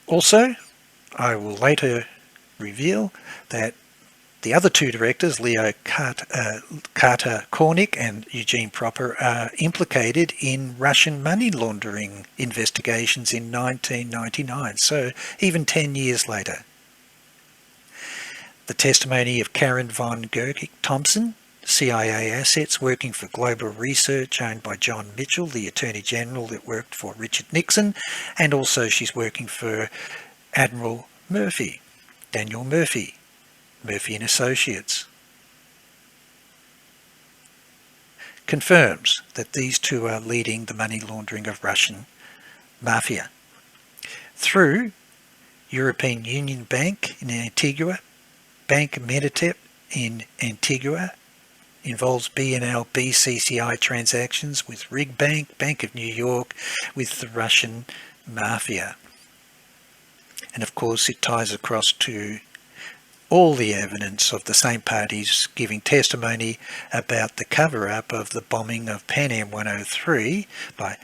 Also, I will later reveal that the other two directors, Leo Carter Cornick and Eugene Proper, are implicated in Russian money laundering investigations in 1999, so even 10 years later. The testimony of Karen von Gerke Thompson, CIA assets working for Global Research owned by John Mitchell, the Attorney General that worked for Richard Nixon, and also she's working for Admiral Murphy, Daniel Murphy, Murphy and Associates. Confirms that these two are leading the money laundering of Russian mafia through European Union Bank in Antigua, Bank Meditep in Antigua, involves BNL BCCI transactions with Rig Bank, Bank of New York, with the Russian mafia. And of course it ties across to all the evidence of the same parties giving testimony about the cover-up of the bombing of Pan Am 103 by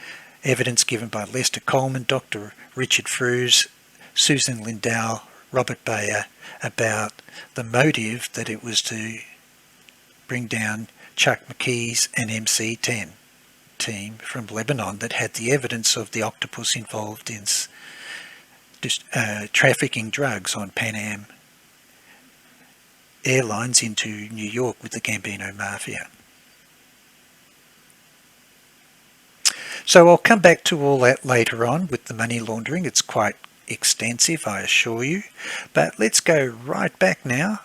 evidence given by Lester Coleman, Dr. Richard Frews, Susan Lindau, Robert Bayer, about the motive that it was to bring down Chuck McKee's and MC-10 team from Lebanon that had the evidence of the Octopus involved in trafficking drugs on Pan Am Airlines into New York with the Gambino Mafia. So I'll come back to all that later on with the money laundering. It's quite extensive, I assure you. But let's go right back now.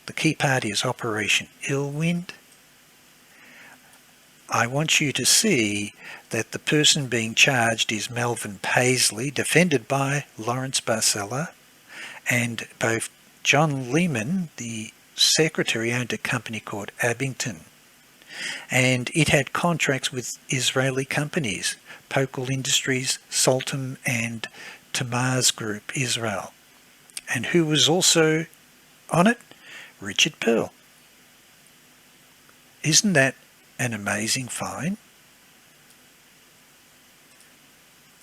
The key part is Operation Illwind. I want you to see that the person being charged is Melvyn Paisley, defended by Lawrence Barcella, and both John Lehman, the secretary, owned a company called Abington, and it had contracts with Israeli companies, Pokal Industries, Saltam and Tamaz Group Israel. And who was also on it? Richard Perl. Isn't that an amazing find?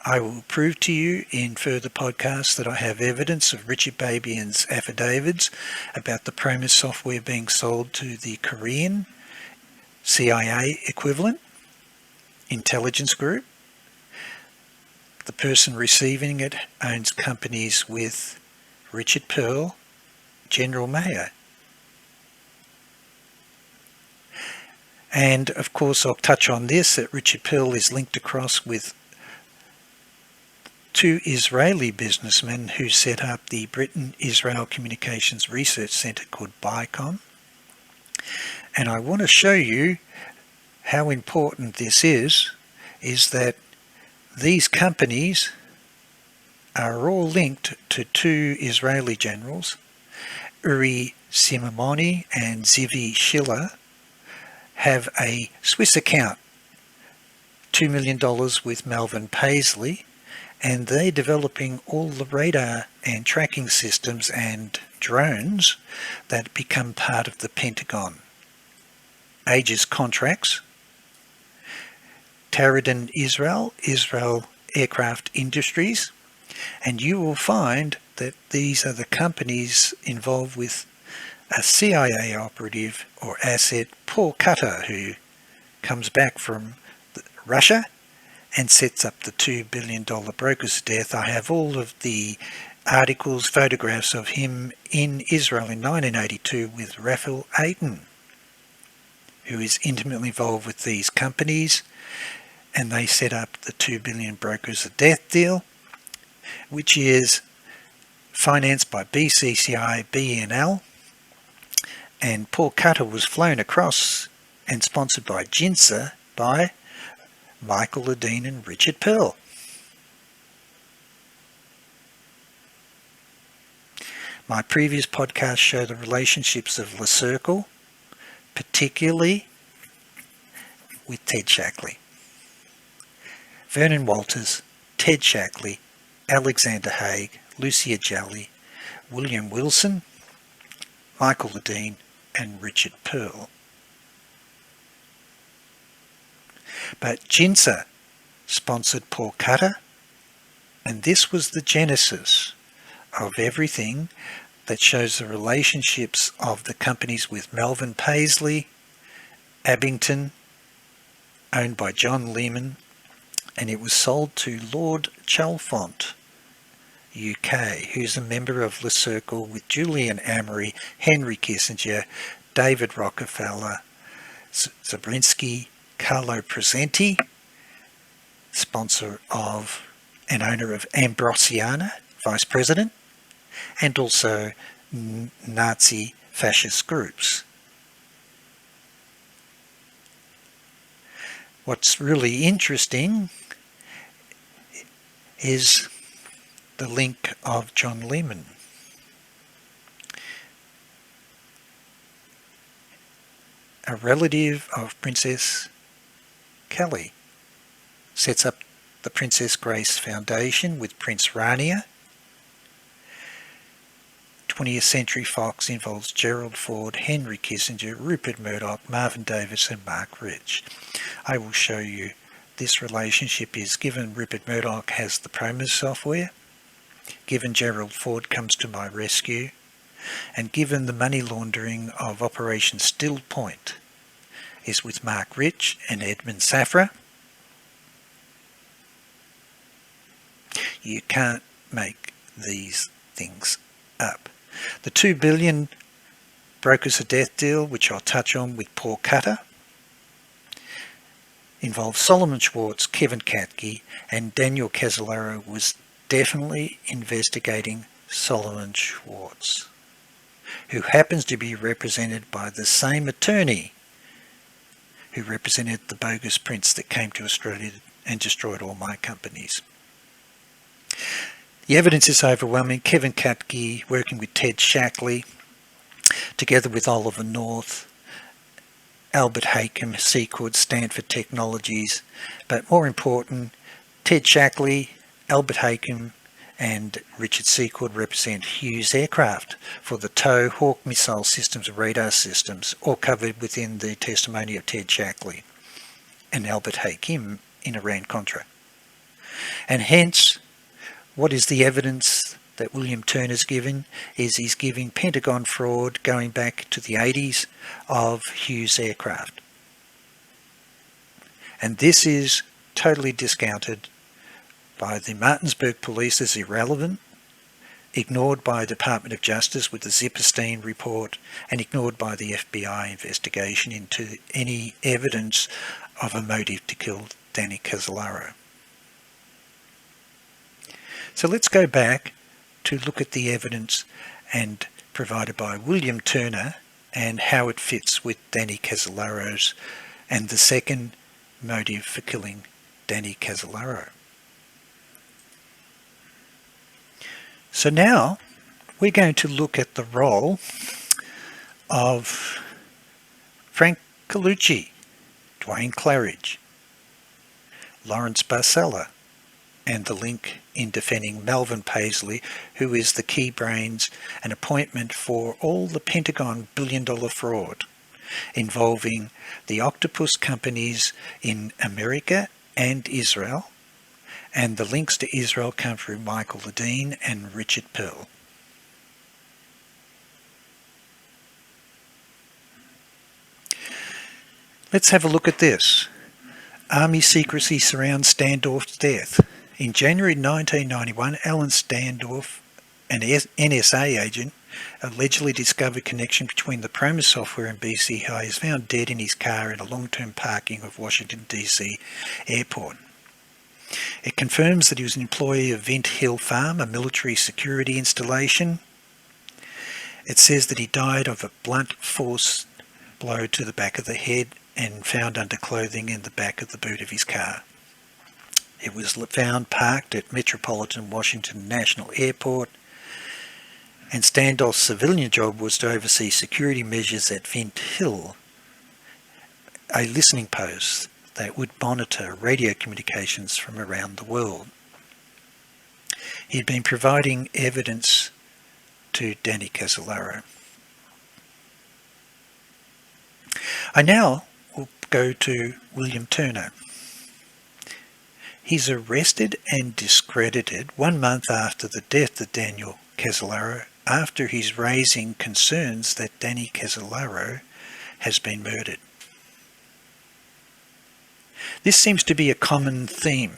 I will prove to you in further podcasts that I have evidence of Richard Babian's affidavits about the Promis software being sold to the Korean CIA equivalent intelligence group. The person receiving it owns companies with Richard Perl, General Mayer. And of course I'll touch on this, that Richard Perl is linked across with two Israeli businessmen who set up the Britain-Israel Communications Research Centre called BICOM. And I want to show you how important this is that these companies are all linked to two Israeli generals, Uri Simoni and Zivi Schiller, have a Swiss account, $2 million with Melvyn Paisley, and they're developing all the radar and tracking systems and drones that become part of the Pentagon. Aegis contracts, Trident Israel, Israel Aircraft Industries, and you will find that these are the companies involved with a CIA operative or asset, Paul Cutter, who comes back from Russia and sets up the $2 billion broker's death. I have all of the articles, photographs of him in Israel in 1982 with Raphael Aiden, who is intimately involved with these companies, and they set up the $2 billion brokers of death deal, which is financed by BCCI, BNL, and Paul Cutter was flown across and sponsored by GINSA by Michael Ledeen and Richard Perl. My previous podcast showed the relationships of Le Circle, particularly with Ted Shackley. Vernon Walters, Ted Shackley, Alexander Haig, Lucia Jolly, William Wilson, Michael Ledeen and Richard Perl. But GINSA sponsored Paul Cutter, and this was the genesis of everything that shows the relationships of the companies with Melvyn Paisley, Abington, owned by John Lehman, and it was sold to Lord Chalfont, UK, who's a member of Le Circle with Julian Amory, Henry Kissinger, David Rockefeller, Zabriskie, Carlo Presenti, sponsor of and owner of Ambrosiana, Vice President, and also Nazi fascist groups. What's really interesting is the link of John Lehman. A relative of Princess Kelly sets up the Princess Grace Foundation with Prince Rania. 20th Century Fox involves Gerald Ford, Henry Kissinger, Rupert Murdoch, Marvin Davis and Mark Rich. I will show you this relationship is given Rupert Murdoch has the Promis software, given Gerald Ford comes to my rescue, and given the money laundering of Operation Still Point is with Mark Rich and Edmund Safra. You can't make these things up. The $2 billion brokers of death deal, which I'll touch on with Paul Cutter, involved Solomon Schwartz, Kevin Katke, and Daniel Casolaro was definitely investigating Solomon Schwartz, who happens to be represented by the same attorney who represented the bogus prince that came to Australia and destroyed all my companies. The evidence is overwhelming. Kevin Katke working with Ted Shackley, together with Oliver North, Albert Hakim, Secord, Stanford Technologies, but more important, Ted Shackley, Albert Hakim and Richard Secord represent Hughes Aircraft for the TOW, Hawk missile systems and radar systems, all covered within the testimony of Ted Shackley and Albert Hakim in Iran-Contra. And hence, what is the evidence that William Turner's given is he's giving Pentagon fraud going back to the 80s of Hughes Aircraft. And this is totally discounted by the Martinsburg police as irrelevant, ignored by Department of Justice with the Zipperstein report, and ignored by the FBI investigation into any evidence of a motive to kill Danny Casolaro. So let's go back to look at the evidence and provided by William Turner and how it fits with Danny Casolaro's and the second motive for killing Danny Casolaro. So now we're going to look at the role of Frank Carlucci, Duane Claridge, Lawrence Barcella, and the link in defending Melvyn Paisley, who is the key brains and appointment for all the Pentagon billion-dollar fraud, involving the Octopus companies in America and Israel, and the links to Israel come from Michael Ledeen and Richard Perl. Let's have a look at this. Army secrecy surrounds Standorf's death. In January 1991, Alan Standorf, an NSA agent, allegedly discovered connection between the Promis software and BCCI. Is found dead in his car in a long-term parking of Washington DC airport. It confirms that he was an employee of Vint Hill Farm, a military security installation. It says that he died of a blunt force blow to the back of the head and found under clothing in the back of the boot of his car. It was found parked at Metropolitan Washington National Airport, and Standorf's civilian job was to oversee security measures at Vint Hill, a listening post that would monitor radio communications from around the world. He had been providing evidence to Danny Casolaro. I now will go to William Turner. He's arrested and discredited 1 month after the death of Daniel Casolaro, after he's raising concerns that Danny Casolaro has been murdered. This seems to be a common theme.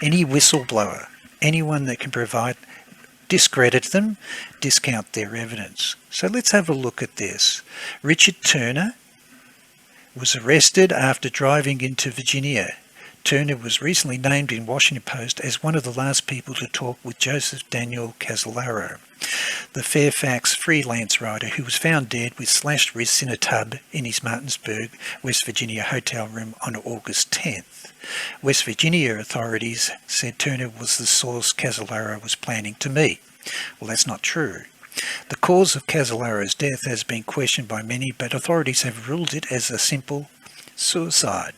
Any whistleblower, anyone that can provide, discredit them, discount their evidence. So let's have a look at this. Richard Turner was arrested after driving into Virginia. Turner was recently named in Washington Post as one of the last people to talk with Joseph Daniel Casolaro, the Fairfax freelance writer who was found dead with slashed wrists in a tub in his Martinsburg, West Virginia hotel room on August 10th. West Virginia authorities said Turner was the source Casolaro was planning to meet. Well, that's not true. The cause of Casolaro's death has been questioned by many, but authorities have ruled it as a simple suicide.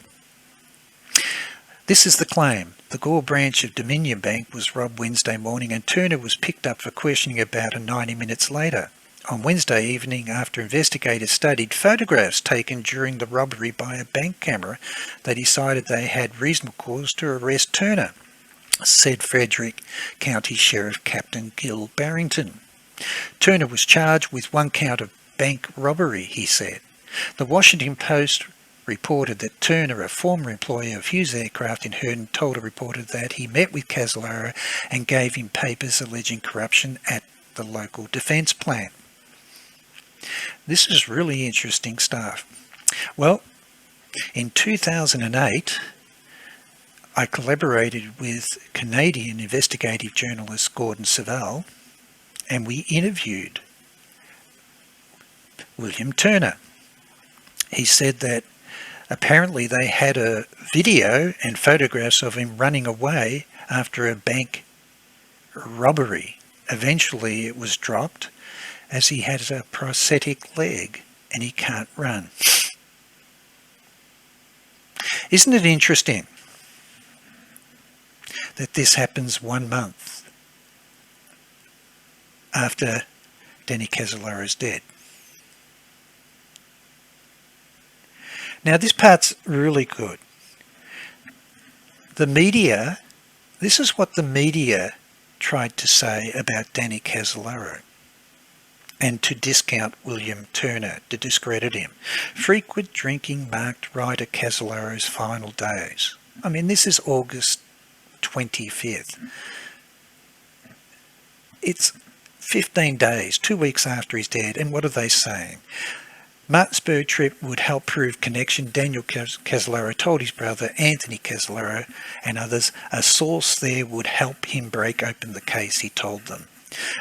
This is the claim. The Gore branch of Dominion Bank was robbed Wednesday morning, and Turner was picked up for questioning about 90 minutes later. On Wednesday evening, after investigators studied photographs taken during the robbery by a bank camera, they decided they had reasonable cause to arrest Turner, said Frederick County Sheriff Captain Gil Barrington. Turner was charged with 1 count of bank robbery, he said. The Washington Post reported that Turner, a former employee of Hughes Aircraft in Herndon, told a reporter that he met with Casolaro and gave him papers alleging corruption at the local defence plant. This is really interesting stuff. Well, in 2008, I collaborated with Canadian investigative journalist Gordon Savell, and we interviewed William Turner. He said that apparently they had a video and photographs of him running away after a bank robbery. Eventually it was dropped as he has a prosthetic leg and he can't run. Isn't it interesting that this happens 1 month after Danny Casolaro's dead? Now this part's really good. The media, this is what the media tried to say about Danny Casolaro and to discount William Turner, to discredit him. Frequent drinking marked writer Casolaro's final days. I mean, this is August 25th. It's 15 days, 2 weeks after he's dead, and what are they saying? Martinsburg trip would help prove connection. Daniel Casolaro told his brother Anthony Casolaro and others a source there would help him break open the case, he told them.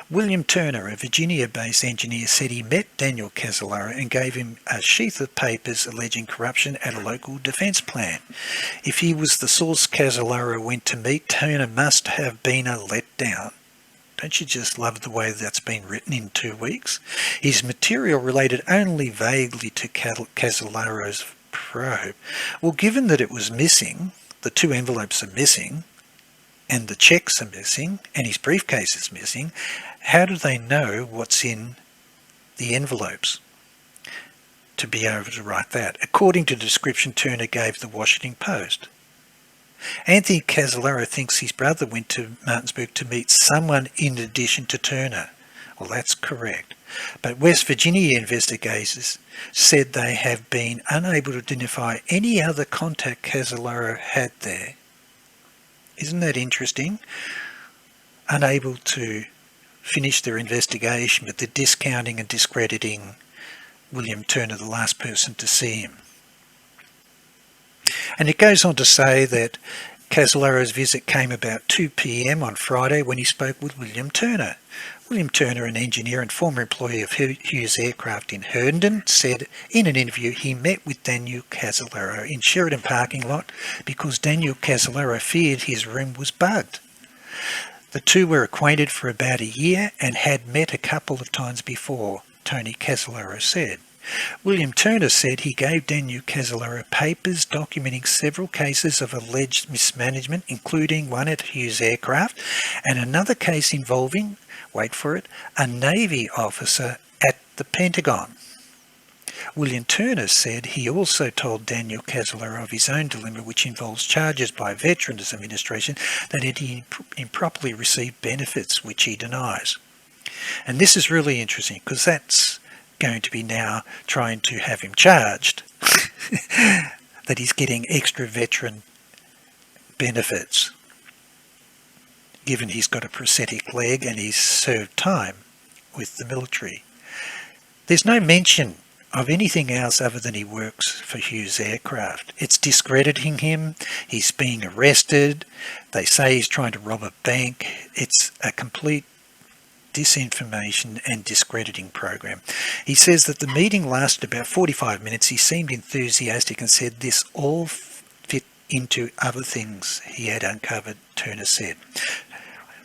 William Turner, a Virginia-based engineer, said he met Daniel Casolaro and gave him a sheath of papers alleging corruption at a local defence plant. If he was the source Casolaro went to meet, Turner must have been a letdown. Don't you just love the way that's been written in 2 weeks? His material related only vaguely to Casolaro's probe. Well, given that it was missing, the 2 envelopes are missing, and the checks are missing, and his briefcase is missing, how do they know what's in the envelopes? to be able to write that, according to the description Turner gave the Washington Post. Anthony Casolaro thinks his brother went to Martinsburg to meet someone in addition to Turner. Well, that's correct. But West Virginia investigators said they have been unable to identify any other contact Casolaro had there. Isn't that interesting? Unable to finish their investigation, but they're discounting and discrediting William Turner, the last person to see him. And it goes on to say that Casolaro's visit came about 2 p.m. on Friday when he spoke with William Turner. William Turner, an engineer and former employee of Hughes Aircraft in Herndon, said in an interview he met with Daniel Casolaro in Sheridan parking lot because Daniel Casolaro feared his room was bugged. The two were acquainted for about a year and had met a couple of times before, Tony Casolaro said. William Turner said he gave Daniel Casolaro papers documenting several cases of alleged mismanagement, including one at Hughes Aircraft and another case involving, wait for it, a Navy officer at the Pentagon. William Turner said he also told Daniel Casolaro of his own dilemma, which involves charges by Veterans Administration that he improperly received benefits, which he denies. And this is really interesting because that's going to be now trying to have him charged that he's getting extra veteran benefits, given he's got a prosthetic leg and he's served time with the military. There's no mention of anything else other than he works for Hughes Aircraft. It's discrediting him. He's being arrested. They say he's trying to rob a bank. It's a complete disinformation and discrediting program. He says that the meeting lasted about 45 minutes. He seemed enthusiastic and said this all fit into other things he had uncovered, Turner said.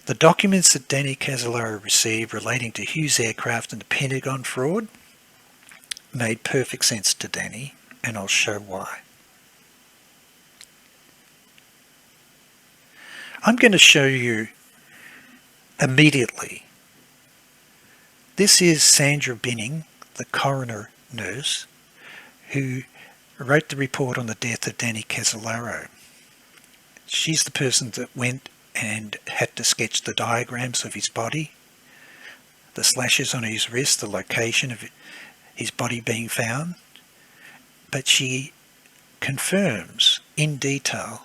The documents that Danny Casolaro received relating to Hughes Aircraft and the Pentagon fraud made perfect sense to Danny, and I'll show why. I'm going to show you immediately. This is Sandra Binning, the coroner nurse, who wrote the report on the death of Danny Casolaro. She's the person that went and had to sketch the diagrams of his body, the slashes on his wrist, the location of his body being found. But she confirms in detail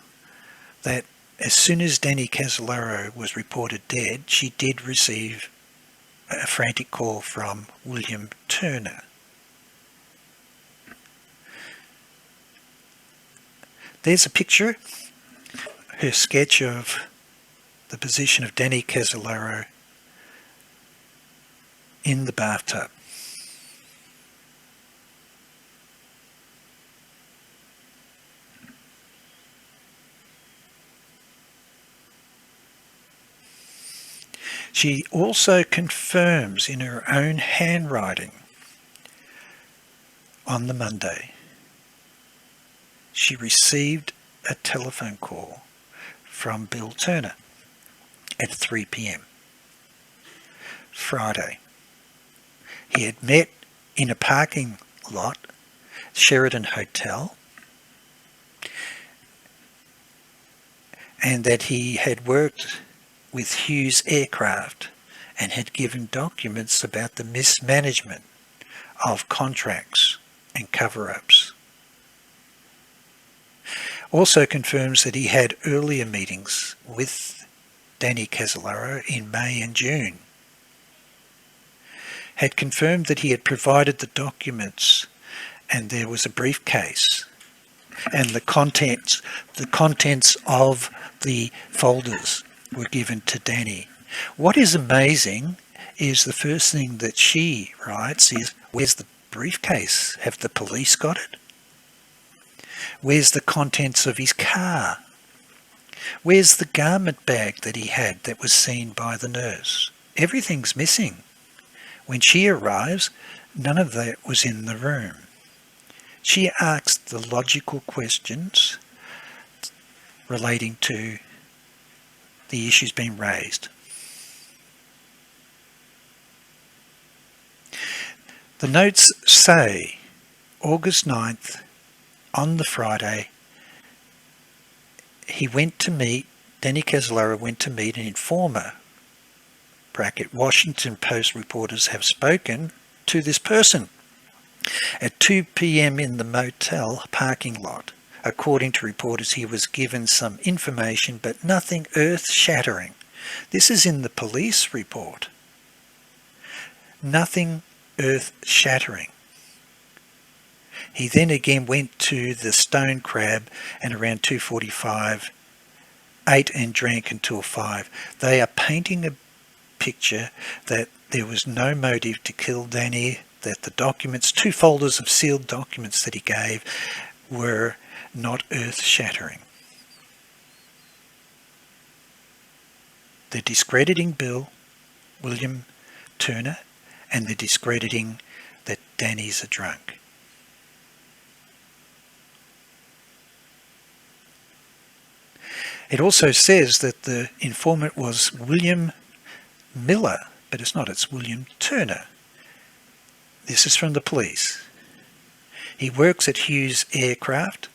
that as soon as Danny Casolaro was reported dead, she did receive a frantic call from William Turner. There's a picture, her sketch of the position of Danny Casolaro in the bathtub. She also confirms in her own handwriting on the Monday she received a telephone call from Bill Turner at 3 p.m. Friday. He had met in a parking lot, Sheridan Hotel, and that he had worked with Hughes Aircraft and had given documents about the mismanagement of contracts and cover-ups. Also confirms that he had earlier meetings with Danny Casolaro in May and June. Had confirmed that he had provided the documents and there was a briefcase and the contents of the folders were given to Danny. What is amazing is the first thing that she writes is, where's the briefcase? Have the police got it? Where's the contents of his car? Where's the garment bag that he had that was seen by the nurse? Everything's missing. When she arrives, none of that was in the room. She asks the logical questions relating to the issues being raised. The notes say August 9th, on the Friday, Danny Casolaro went to meet an informer, bracket, Washington Post reporters have spoken to this person, at 2 p.m. in the motel parking lot. According to reporters, he was given some information, but nothing earth-shattering. This is in the police report. Nothing earth-shattering. He then again went to the Stone Crab and around 2:45 ate and drank until 5. They are painting a picture that there was no motive to kill Danny, that the documents, 2 folders of sealed documents that he gave, were not earth-shattering. They're discrediting William Turner, and they're discrediting that Danny's a drunk. It also says that the informant was William Miller, but it's not, it's William Turner. This is from the police. He works at Hughes Aircraft,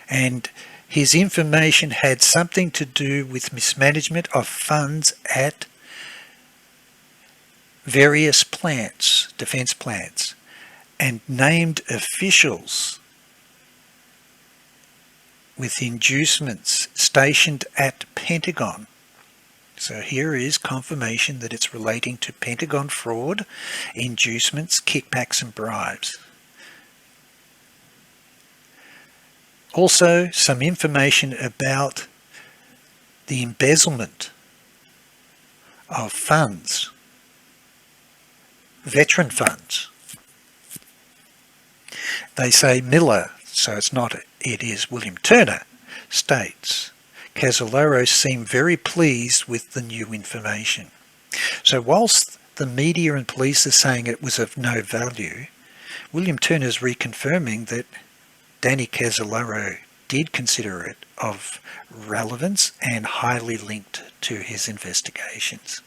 and his information had something to do with mismanagement of funds at various plants, defence plants, and named officials with inducements stationed at Pentagon. So here is confirmation that it's relating to Pentagon fraud, inducements, kickbacks and bribes. Also, some information about the embezzlement of funds, veteran funds. They say Miller, so it's not, it is William Turner, states, Casolaro seemed very pleased with the new information. So whilst the media and police are saying it was of no value, William Turner is reconfirming that Danny Casolaro did consider it of relevance and highly linked to his investigations.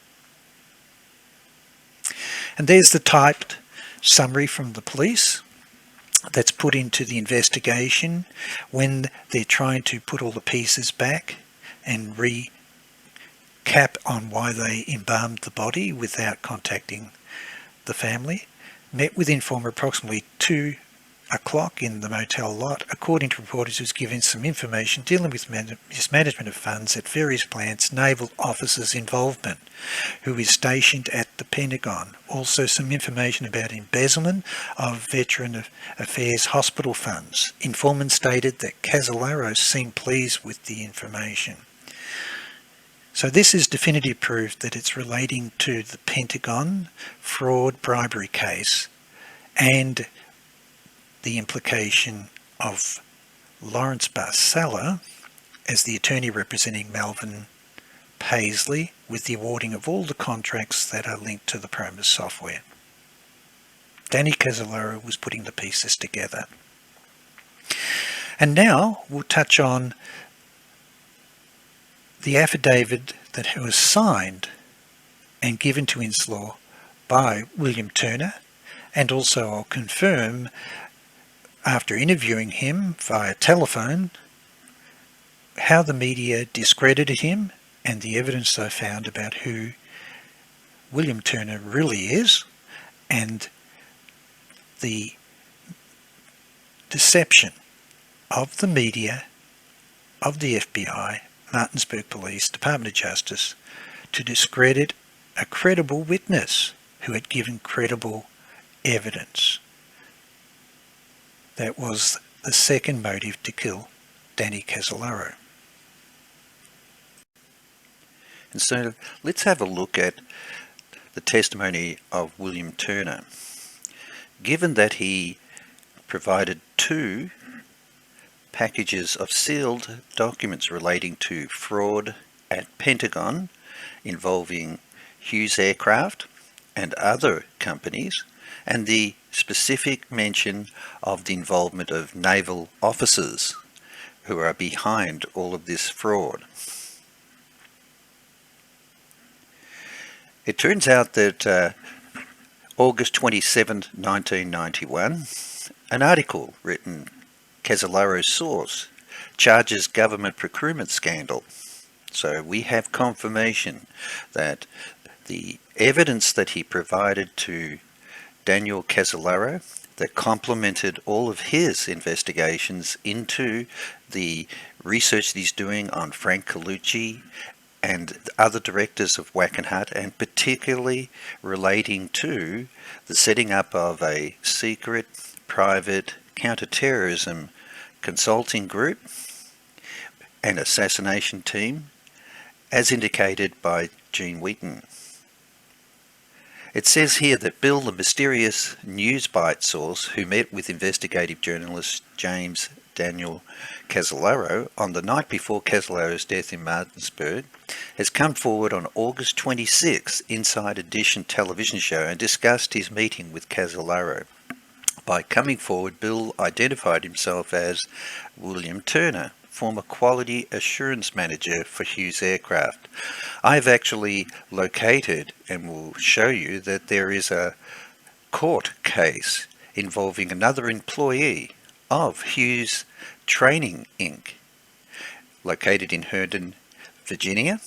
And there's the typed summary from the police that's put into the investigation when they're trying to put all the pieces back and recap on why they embalmed the body without contacting the family. Met with informer approximately 2 o'clock in the motel lot. According to reporters, he was given some information dealing with mismanagement of funds at various plants, naval officers' involvement, who is stationed at the Pentagon. Also some information about embezzlement of Veteran Affairs hospital funds. Informant stated that Casolaro seemed pleased with the information. So this is definitive proof that it's relating to the Pentagon fraud bribery case and the implication of Lawrence Barcella as the attorney representing Melvyn Paisley with the awarding of all the contracts that are linked to the Promis software. Danny Casolaro was putting the pieces together. And now we'll touch on the affidavit that was signed and given to Inslaw by William Turner, and also I'll confirm after interviewing him via telephone how the media discredited him and the evidence they found about who William Turner really is, and the deception of the media, of the FBI, Martinsburg Police, Department of Justice, to discredit a credible witness who had given credible evidence. That was the second motive to kill Danny Casolaro. And so let's have a look at the testimony of William Turner. Given that he provided 2 packages of sealed documents relating to fraud at Pentagon involving Hughes Aircraft and other companies, and the specific mention of the involvement of naval officers who are behind all of this fraud. It turns out that August 27, 1991, an article written, Casolaro's source, charges government procurement scandal. So we have confirmation that the evidence that he provided to Daniel Casolaro that complemented all of his investigations into the research that he's doing on Frank Carlucci and other directors of WACKENHUT, and particularly relating to the setting up of a secret, private counter-terrorism consulting group and assassination team, as indicated by Gene Wheaton. It says here that Bill, the mysterious newsbite source who met with investigative journalist James Daniel Casolaro on the night before Casolaro's death in Martinsburg, has come forward on August 26 Inside Edition television show and discussed his meeting with Casolaro. By coming forward, Bill identified himself as William Turner, former quality assurance manager for Hughes Aircraft. I've actually located and will show you that there is a court case involving another employee of Hughes Training Inc., located in Herndon, Virginia,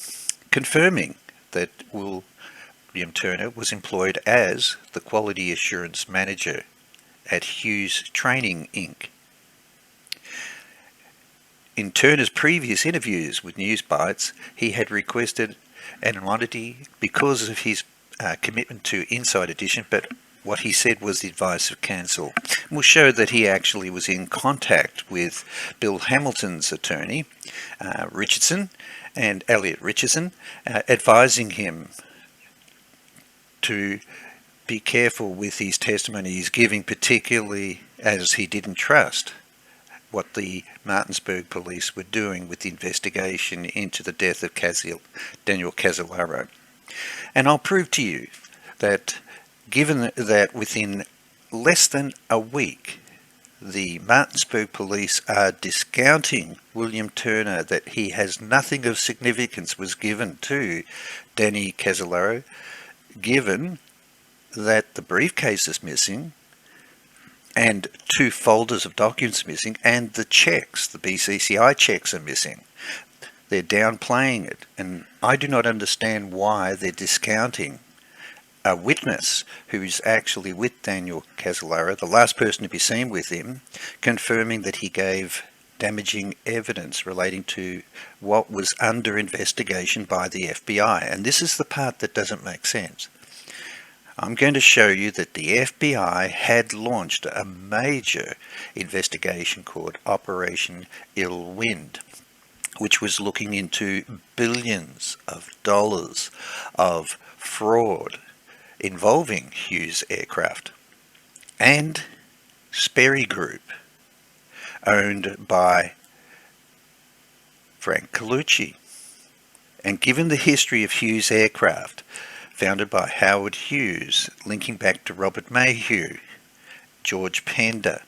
confirming that William Turner was employed as the quality assurance manager at Hughes Training Inc. In Turner's previous interviews with Newsbites, he had requested anonymity because of his commitment to Inside Edition, but what he said was the advice of counsel. We'll show that he actually was in contact with Bill Hamilton's attorney, Richardson, and Elliot Richardson, advising him to be careful with his testimony he's giving, particularly as he didn't trust what the Martinsburg police were doing with the investigation into the death of Daniel Casolaro. And I'll prove to you that given that within less than a week the Martinsburg police are discounting William Turner, that he has nothing of significance was given to Danny Casolaro, given that the briefcase is missing and 2 folders of documents missing, and the checks, the BCCI checks, are missing. They're downplaying it, and I do not understand why they're discounting a witness who's actually with Daniel Casolaro, the last person to be seen with him, confirming that he gave damaging evidence relating to what was under investigation by the FBI. And this is the part that doesn't make sense. I'm going to show you that the FBI had launched a major investigation called Operation Ill Wind, which was looking into billions of dollars of fraud involving Hughes Aircraft and Sperry Group, owned by Frank Carlucci. And given the history of Hughes Aircraft, founded by Howard Hughes, linking back to Robert Mayhew, George Pender,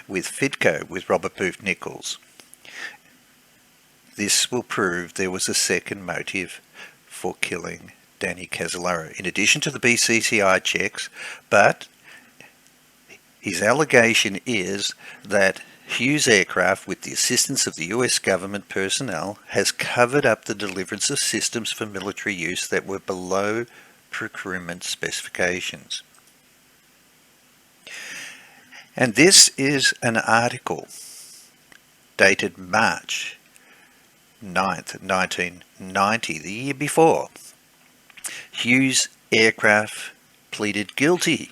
with Fidco, with Robert Booth Nichols, this will prove there was a second motive for killing Danny Casolaro, in addition to the BCCI checks. But his allegation is that Hughes Aircraft, with the assistance of the US government personnel, has covered up the deliverance of systems for military use that were below procurement specifications. And this is an article dated March 9th, 1990, the year before. Hughes Aircraft pleaded guilty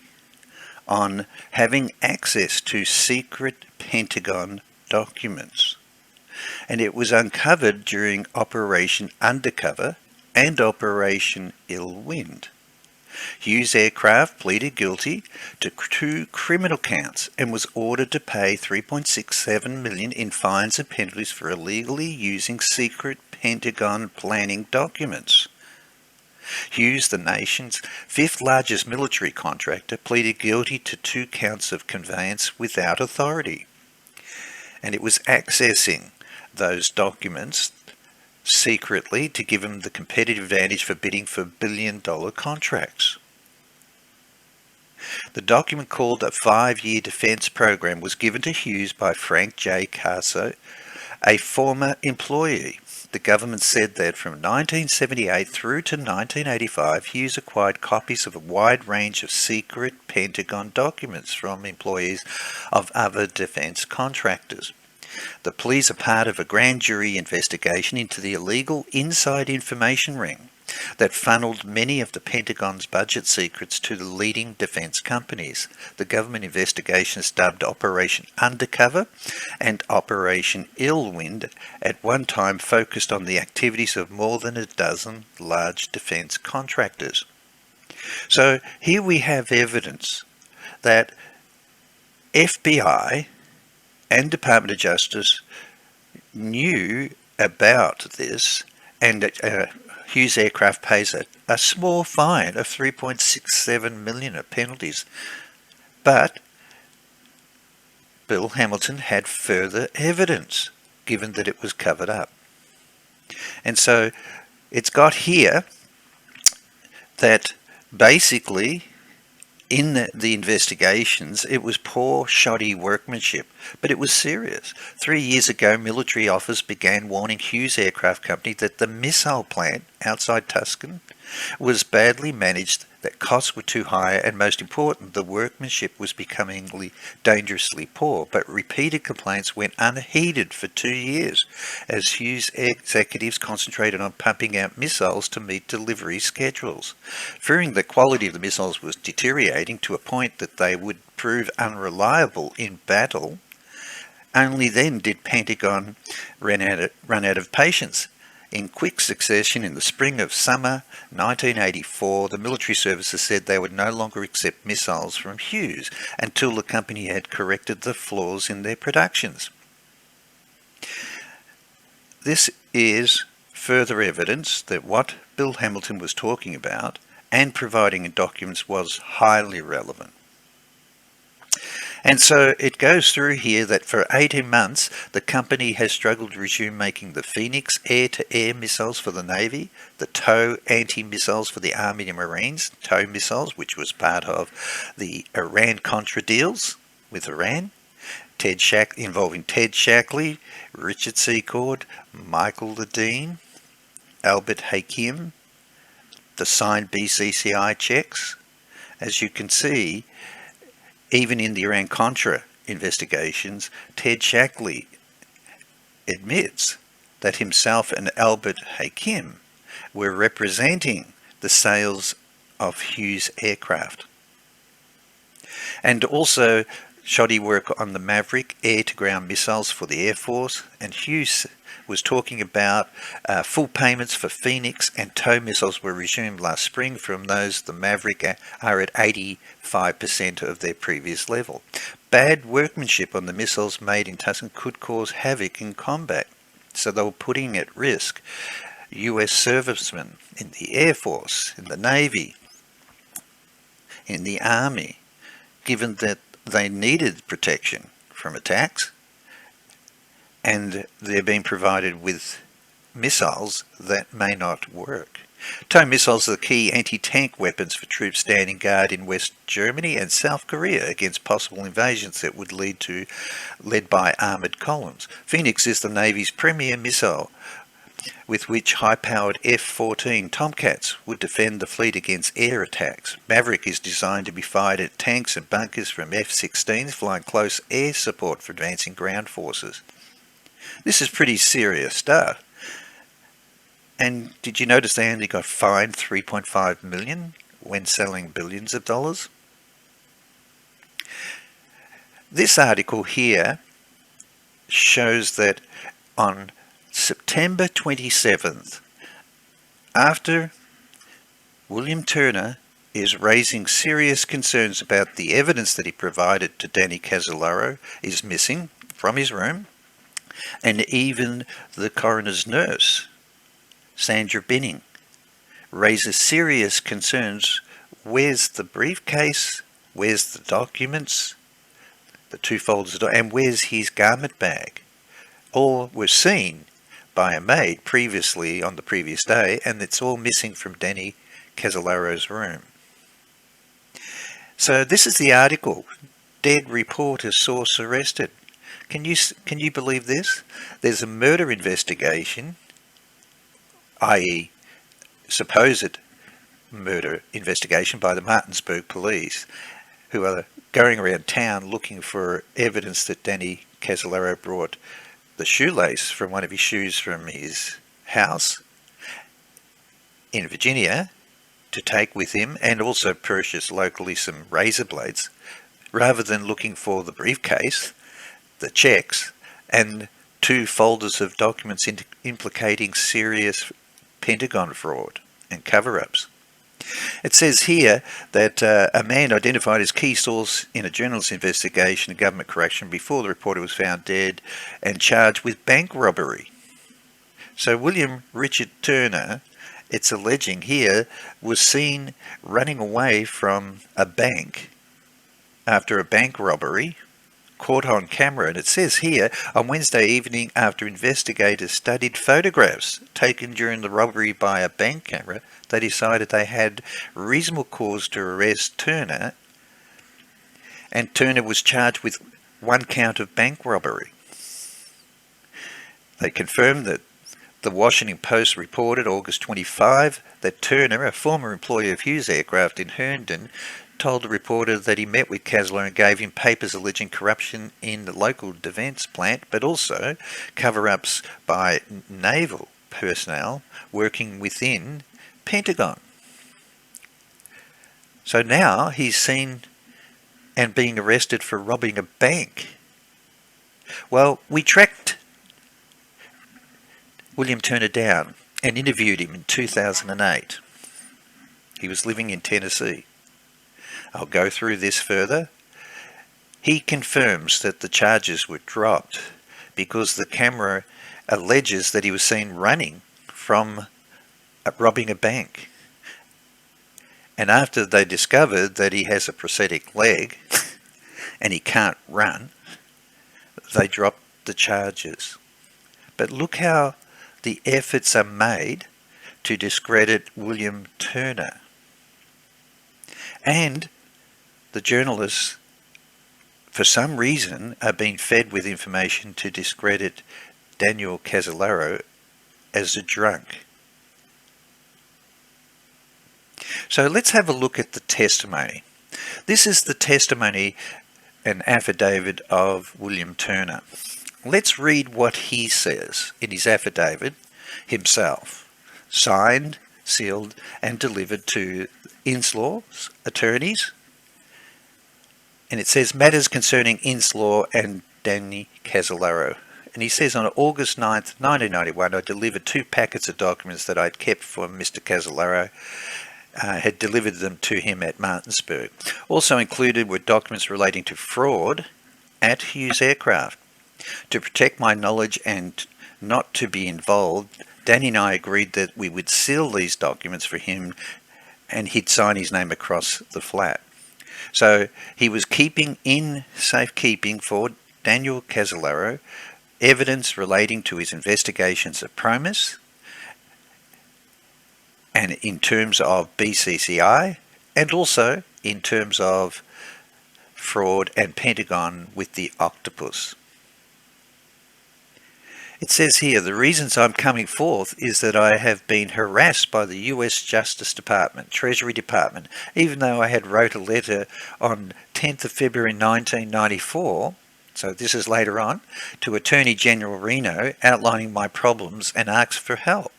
on having access to secret Pentagon documents, and it was uncovered during Operation Undercover and Operation Ill Wind. Hughes Aircraft pleaded guilty to 2 criminal counts and was ordered to pay $3.67 million in fines and penalties for illegally using secret Pentagon planning documents. Hughes, the nation's 5th largest military contractor, pleaded guilty to 2 counts of conveyance without authority, and it was accessing those documents secretly to give him the competitive advantage for bidding for billion-dollar contracts. The document called a 5-year defence program was given to Hughes by Frank J. Caso, a former employee. The government said that from 1978 through to 1985, Hughes acquired copies of a wide range of secret Pentagon documents from employees of other defence contractors. The pleas are part of a grand jury investigation into the illegal inside information ring that funneled many of the Pentagon's budget secrets to the leading defence companies. The government investigations, dubbed Operation Undercover and Operation Illwind, at one time focused on the activities of more than a dozen large defence contractors. So here we have evidence that FBI and Department of Justice knew about this, and Hughes Aircraft pays a small fine of $3.67 million of penalties. But Bill Hamilton had further evidence, given that it was covered up. And so it's got here that basically in the investigations, it was poor, shoddy workmanship, but it was serious. 3 years ago, military officers began warning Hughes Aircraft Company that the missile plant outside Tucson was badly managed, that costs were too high, and most important, the workmanship was becoming dangerously poor. But repeated complaints went unheeded for 2 years as Hughes executives concentrated on pumping out missiles to meet delivery schedules. Fearing the quality of the missiles was deteriorating to a point that they would prove unreliable in battle, only then did Pentagon run out of patience. In quick succession, in the spring of summer 1984, the military services said they would no longer accept missiles from Hughes until the company had corrected the flaws in their productions. This is further evidence that what Bill Hamilton was talking about and providing in documents was highly relevant. And so it goes through here that for 18 months, the company has struggled to resume making the Phoenix air-to-air missiles for the Navy, the TOW anti-missiles for the Army and Marines, TOW missiles, which was part of the Iran-Contra deals with Iran, involving Ted Shackley, Richard Secord, Michael Ledeen, Albert Hakim, the signed BCCI checks. As you can see, even in the Iran-Contra investigations, Ted Shackley admits that himself and Albert Hakim were representing the sales of Hughes aircraft. And also shoddy work on the Maverick air-to-ground missiles for the Air Force, and Hughes was talking about full payments for Phoenix and TOW missiles were resumed last spring. From those, the Maverick are at 85% of their previous level. Bad workmanship on the missiles made in Tucson could cause havoc in combat, so they were putting at risk US servicemen in the Air Force, in the Navy, in the Army, given that they needed protection from attacks, and they're being provided with missiles that may not work. TOW missiles are the key anti-tank weapons for troops standing guard in West Germany and South Korea against possible invasions that would led by armoured columns. Phoenix is the Navy's premier missile, with which high-powered F-14 Tomcats would defend the fleet against air attacks. Maverick is designed to be fired at tanks and bunkers from F-16s, flying close air support for advancing ground forces. This is pretty serious stuff. And did you notice they only got fined $3.5 million when selling billions of dollars? This article here shows that on September 27th, after William Turner is raising serious concerns about the evidence that he provided to Danny Casolaro is missing from his room, and even the coroner's nurse, Sandra Benning, raises serious concerns. Where's the briefcase? Where's the documents? The two folders, and where's his garment bag? All were seen by a maid previously on the previous day, and it's all missing from Danny Casolaro's room. So this is the article. Dead reporter source arrested. Can you believe this? There's a murder investigation, i.e. supposed murder investigation by the Martinsburg police, who are going around town looking for evidence that Danny Casolaro brought the shoelace from one of his shoes from his house in Virginia to take with him, and also purchased locally some razor blades, rather than looking for the briefcase, the checks, and 2 folders of documents implicating serious Pentagon fraud and cover-ups. It says here that a man identified as key source in a journalist investigation of government corruption before the reporter was found dead and charged with bank robbery. So William Richard Turner, it's alleging here, was seen running away from a bank after a bank robbery, caught on camera. And it says here, on Wednesday evening, after investigators studied photographs taken during the robbery by a bank camera, they decided they had reasonable cause to arrest Turner, and Turner was charged with 1 count of bank robbery. They confirmed that the Washington Post reported August 25 that Turner, a former employee of Hughes Aircraft in Herndon, told the reporter that he met with Casolaro and gave him papers alleging corruption in the local defence plant, but also cover-ups by naval personnel working within Pentagon. So now he's seen and being arrested for robbing a bank. Well, we tracked William Turner down and interviewed him in 2008. He was living in Tennessee. I'll go through this further. He confirms that the charges were dropped because the camera alleges that he was seen running from robbing a bank. And after they discovered that he has a prosthetic leg and he can't run, they dropped the charges. But look how the efforts are made to discredit William Turner. And the journalists, for some reason, are being fed with information to discredit Daniel Casolaro as a drunk. So let's have a look at the testimony. This is the testimony and affidavit of William Turner. Let's read what he says in his affidavit himself, signed, sealed, and delivered to Inslaw's attorneys. And it says, matters concerning Inslaw and Danny Casolaro. And he says, on August 9th, 1991, I delivered 2 packets of documents that I'd kept for Mr. Casolaro. Had delivered them to him at Martinsburg. Also included were documents relating to fraud at Hughes Aircraft. To protect my knowledge and not to be involved, Danny and I agreed that we would seal these documents for him and he'd sign his name across the flat. So he was keeping in safekeeping for Daniel Casolaro evidence relating to his investigations of Promis, and in terms of BCCI, and also in terms of fraud and Pentagon with the Octopus. It says here, the reasons I'm coming forth is that I have been harassed by the US Justice Department, Treasury Department, even though I had wrote a letter on 10th of February 1994, so this is later on, to Attorney General Reno outlining my problems and asked for help.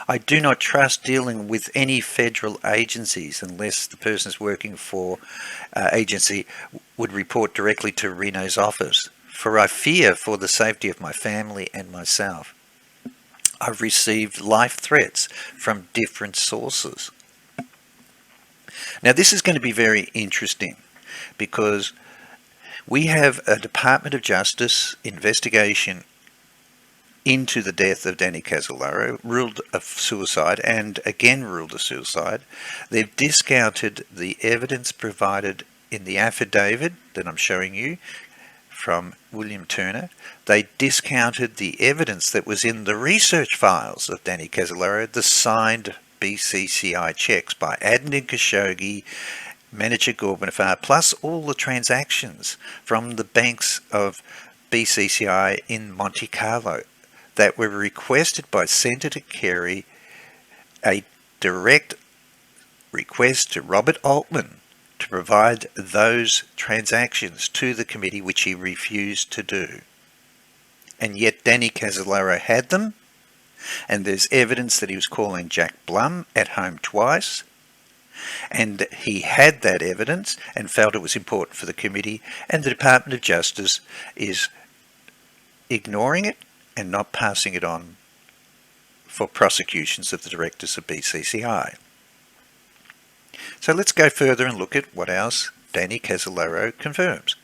I do not trust dealing with any federal agencies unless the person is working for agency would report directly to Reno's office, for I fear for the safety of my family and myself. I've received life threats from different sources. Now this is going to be very interesting because we have a Department of Justice investigation into the death of Danny Casolaro, ruled a suicide and again ruled a suicide. They've discounted the evidence provided in the affidavit that I'm showing you from William Turner. They discounted the evidence that was in the research files of Danny Casolaro, the signed BCCI checks by Adnan Khashoggi, manager Gorbanafar, plus all the transactions from the banks of BCCI in Monte Carlo that were requested by Senator Kerry, a direct request to Robert Altman to provide those transactions to the committee, which he refused to do. And yet Danny Casolaro had them, and there's evidence that he was calling Jack Blum at home twice, and he had that evidence and felt it was important for the committee, and the Department of Justice is ignoring it and not passing it on for prosecutions of the directors of BCCI. So let's go further and look at what else Danny Casolaro confirms.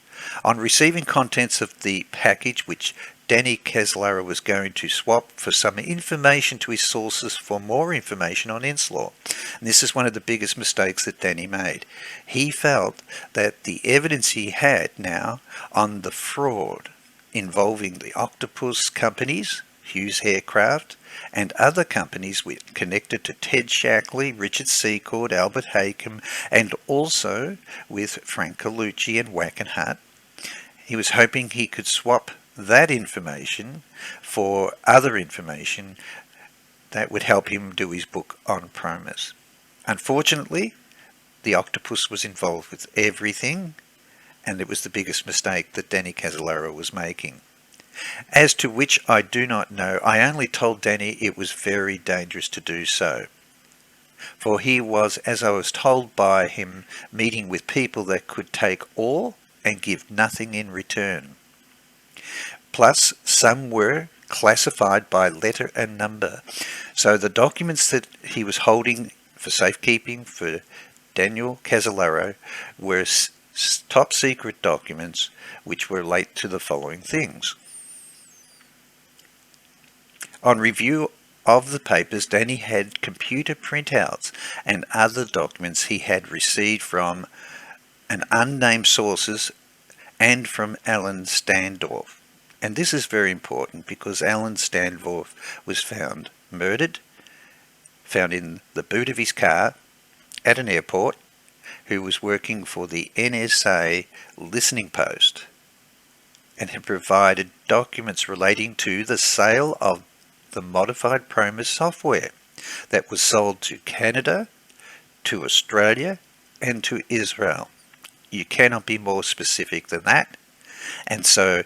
On receiving contents of the package which Danny Casolaro was going to swap for some information to his sources for more information on Inslaw. And this is one of the biggest mistakes that Danny made. He felt that the evidence he had now on the fraud involving the Octopus companies, Hughes Aircraft, and other companies connected to Ted Shackley, Richard Secord, Albert Hakim, and also with Frank Carlucci and WACKENHUT. He was hoping he could swap that information for other information that would help him do his book on Promis. Unfortunately, the Octopus was involved with everything, and it was the biggest mistake that Danny Casolaro was making. As to which I do not know, I only told Danny it was very dangerous to do so. For he was, as I was told by him, meeting with people that could take all and give nothing in return. Plus, some were classified by letter and number. So the documents that he was holding for safekeeping for Daniel Casolaro were top secret documents which relate to the following things. On review of the papers, Danny had computer printouts and other documents he had received from an unnamed sources and from Alan Standorf. And this is very important because Alan Standorf was found murdered, found in the boot of his car at an airport, who was working for the NSA listening post and had provided documents relating to the sale of the modified Promis software that was sold to Canada, to Australia, and to Israel. You cannot be more specific than that. And so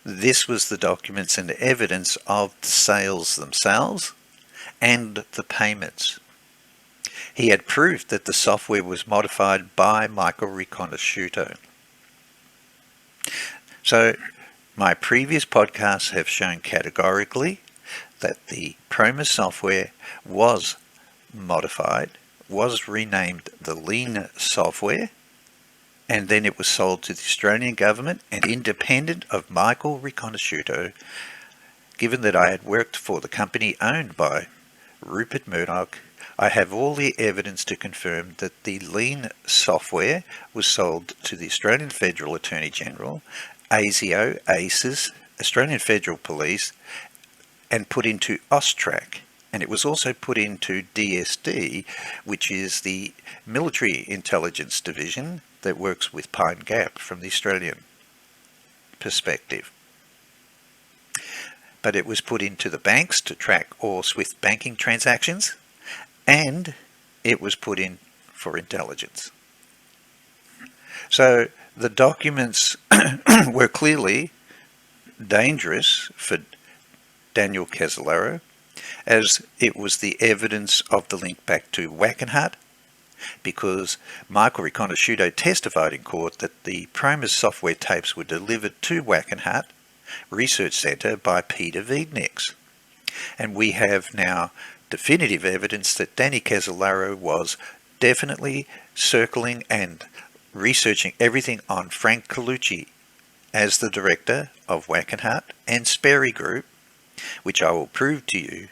this was the documents and evidence of the sales themselves and the payments. He had proved that the software was modified by Michael Riconsciuto. So my previous podcasts have shown categorically that the Promis software was modified, was renamed the Lean software, and then it was sold to the Australian government and independent of Michael Riconsciuto, given that I had worked for the company owned by Rupert Murdoch. I have all the evidence to confirm that the Lean software was sold to the Australian Federal Attorney General, ASIO, ACES, Australian Federal Police, and put into AUSTRAC. And it was also put into DSD, which is the military intelligence division that works with Pine Gap from the Australian perspective. But it was put into the banks to track all SWIFT banking transactions, and it was put in for intelligence. So the documents were clearly dangerous for Daniel Casolaro, as it was the evidence of the link back to WACKENHUT, because Michael Riconsciuto testified in court that the Promis software tapes were delivered to WACKENHUT Research Centre by Peter Videnieks. And we have now definitive evidence that Danny Casolaro was definitely circling and researching everything on Frank Carlucci as the director of WACKENHUT and Sperry Group, which I will prove to you,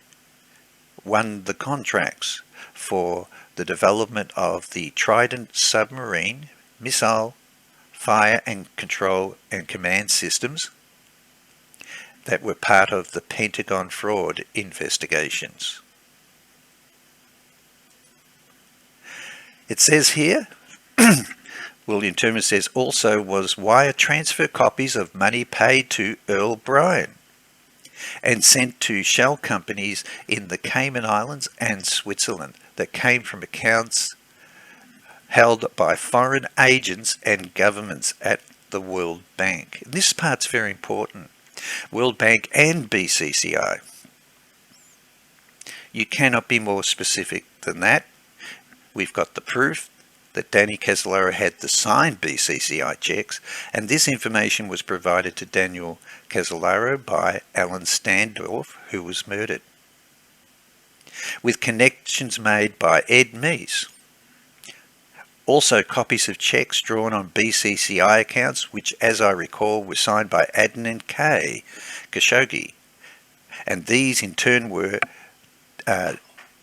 won the contracts for the development of the Trident submarine, missile, fire and control and command systems that were part of the Pentagon fraud investigations. It says here William Turner says also was wire transfer copies of money paid to Earl Brian and sent to shell companies in the Cayman Islands and Switzerland that came from accounts held by foreign agents and governments at the World Bank. This part's very important. World Bank and BCCI. You cannot be more specific than that. We've got the proof that Danny Casolaro had the signed BCCI checks, and this information was provided to Daniel Casolaro by Alan Standorf, who was murdered, with connections made by Ed Meese. Also, copies of checks drawn on BCCI accounts, which, as I recall, were signed by Adnan K. Khashoggi, and these in turn were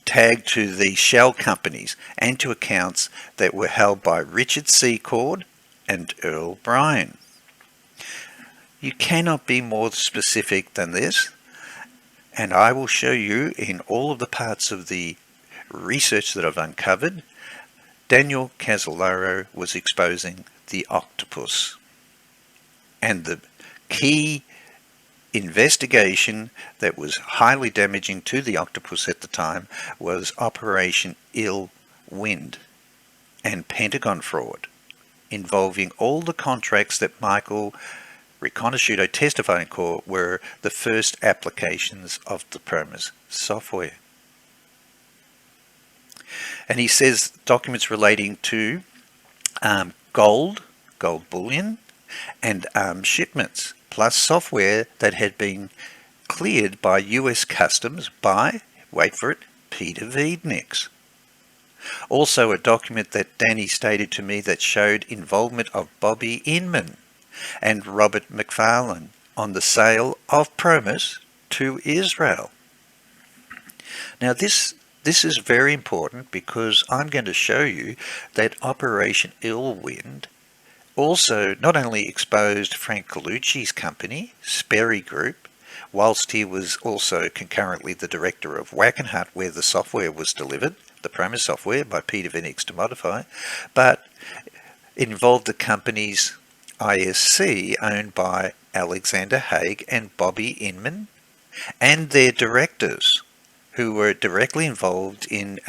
tagged to the shell companies and to accounts that were held by Richard Secord and Earl Brian. You cannot be more specific than this, and I will show you in all of the parts of the research that I've uncovered. Daniel Casolaro was exposing the Octopus, and the key investigation that was highly damaging to the Octopus at the time was Operation Ill Wind and Pentagon fraud, involving all the contracts that Michael Riconsciuto testified in court were the first applications of the Promis software. And he says documents relating to gold bullion, and shipments, plus software that had been cleared by US Customs by, wait for it, Peter Videnieks. Also a document that Danny stated to me that showed involvement of Bobby Inman and Robert McFarlane on the sale of Promis to Israel. Now this is very important because I'm going to show you that Operation Ill Wind also not only exposed Frank Carlucci's company, Sperry Group, whilst he was also concurrently the director of WACKENHUT, where the software was delivered, the Promis software by Peter Videnieks to modify, but involved the company's ISC owned by Alexander Haig and Bobby Inman and their directors, who were directly involved in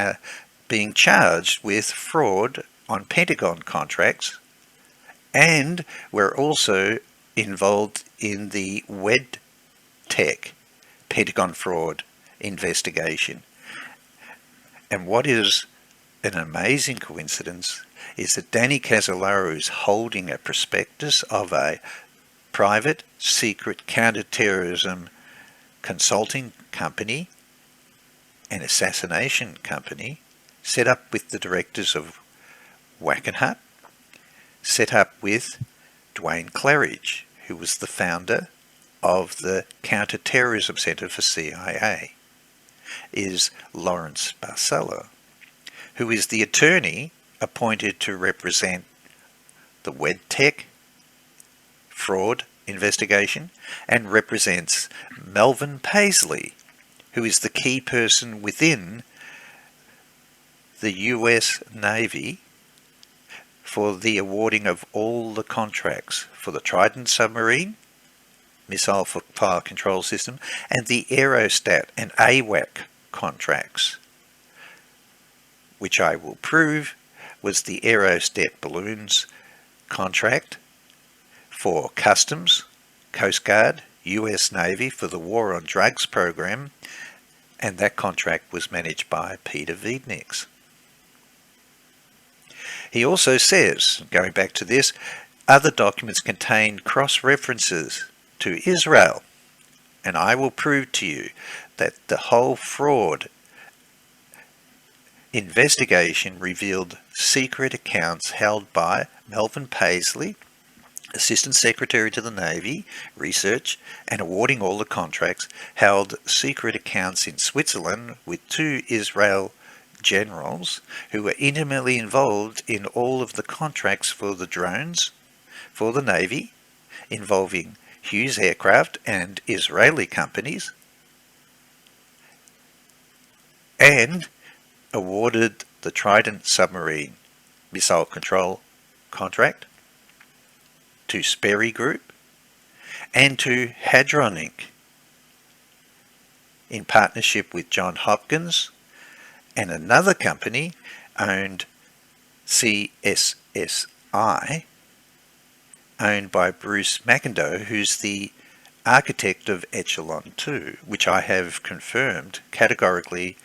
being charged with fraud on Pentagon contracts, and were also involved in the WedTech Pentagon fraud investigation. And what is an amazing coincidence is that Danny Casolaro is holding a prospectus of a private secret counter-terrorism consulting company, an assassination company, set up with the directors of WACKENHUT, set up with Duane Claridge, who was the founder of the Counter-Terrorism Center for CIA, is Lawrence Barcella, who is the attorney appointed to represent the WedTech fraud investigation and represents Melvyn Paisley, who is the key person within the US Navy for the awarding of all the contracts for the Trident submarine, missile fire control system, and the Aerostat and AWAC contracts, which I will prove was the Aerostat balloons contract for Customs, Coast Guard, US Navy for the War on Drugs program, and that contract was managed by Peter Videnieks. He also says, going back to this, other documents contain cross-references to Israel, and I will prove to you that the whole fraud investigation revealed secret accounts held by Melvyn Paisley, Assistant Secretary to the Navy, Research, and awarding all the contracts, held secret accounts in Switzerland with two Israel generals who were intimately involved in all of the contracts for the drones for the Navy, involving Hughes Aircraft and Israeli companies, and awarded the Trident submarine missile control contract, to Sperry Group, and to Hadron Inc. in partnership with John Hopkins and another company owned CSSI, owned by Bruce McIndoe, who's the architect of Echelon 2, which I have confirmed categorically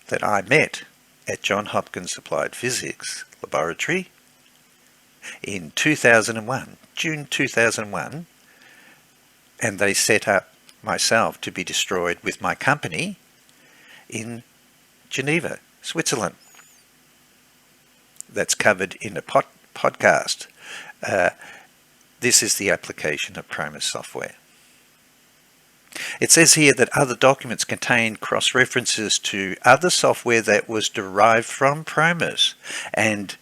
that I met at John Hopkins Applied Physics Laboratory in 2001, June 2001, and they set up myself to be destroyed with my company in Geneva, Switzerland. That's covered in a podcast. This is the application of Promis software. It says here that other documents contain cross-references to other software that was derived from Promis and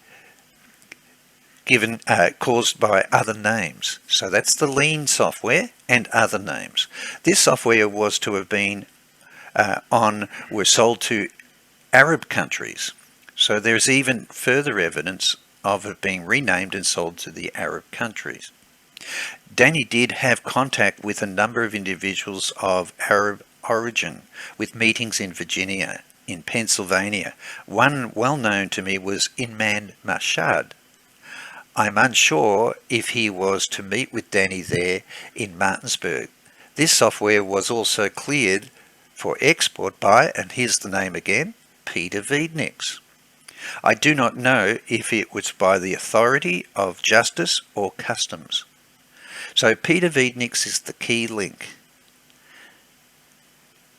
given caused by other names. So that's the lean software and other names. This software was to have been were sold to Arab countries. So there's even further evidence of it being renamed and sold to the Arab countries. Danny did have contact with a number of individuals of Arab origin, with meetings in Virginia, in Pennsylvania. One well known to me was Inman Mashad. I'm unsure if he was to meet with Danny there in Martinsburg. This software was also cleared for export by, and here's the name again, Peter Videnieks. I do not know if it was by the authority of justice or customs. So Peter Videnieks is the key link.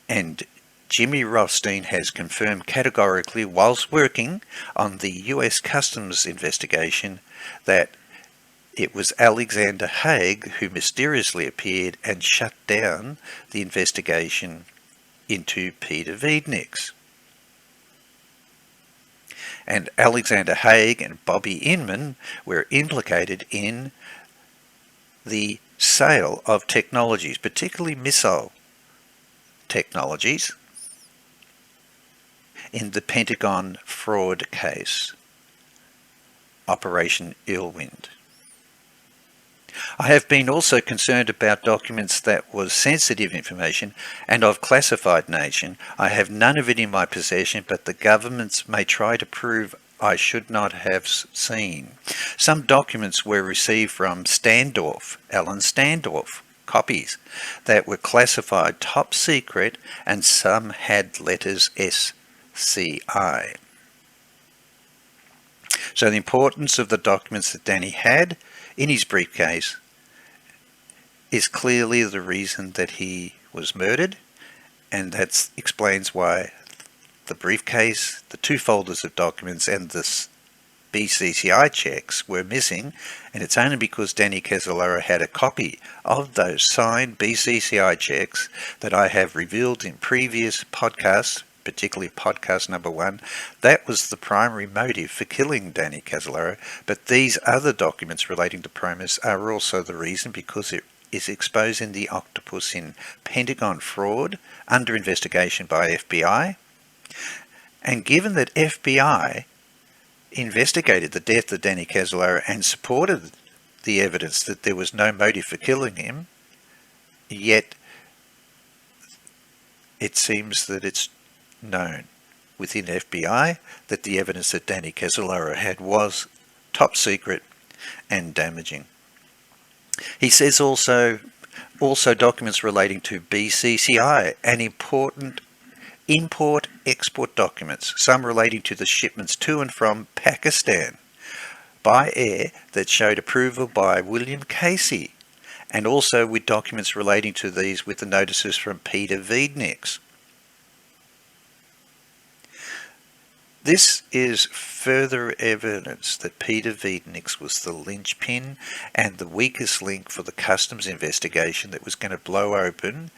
And Jimmy Rothstein has confirmed categorically, whilst working on the US Customs investigation, that it was Alexander Haig who mysteriously appeared and shut down the investigation into Peter Videnieks. And Alexander Haig and Bobby Inman were implicated in the sale of technologies, particularly missile technologies, in the Pentagon fraud case, Operation Irlwind. I have been also concerned about documents that was sensitive information and of classified nature. I have none of it in my possession, but the governments may try to prove I should not have seen. Some documents were received from Standorf, Alan Standorf, copies that were classified top secret, and some had letters SCI. So the importance of the documents that Danny had in his briefcase is clearly the reason that he was murdered, and that explains why the briefcase, the two folders of documents, and the BCCI checks were missing, and it's only because Danny Casolaro had a copy of those signed BCCI checks that I have revealed in previous podcasts, particularly podcast number 1, that was the primary motive for killing Danny Casolaro. But these other documents relating to Promis are also the reason, because it is exposing the Octopus in Pentagon fraud under investigation by FBI. And given that FBI investigated the death of Danny Casolaro and supported the evidence that there was no motive for killing him, yet it seems that it's known within FBI that the evidence that Danny Casolaro had was top secret and damaging. He says also documents relating to BCCI and important import-export documents, some relating to the shipments to and from Pakistan by air that showed approval by William Casey, and also with documents relating to these with the notices from Peter Videnieks. This is further evidence that Peter Videnieks was the linchpin and the weakest link for the customs investigation that was going to blow open,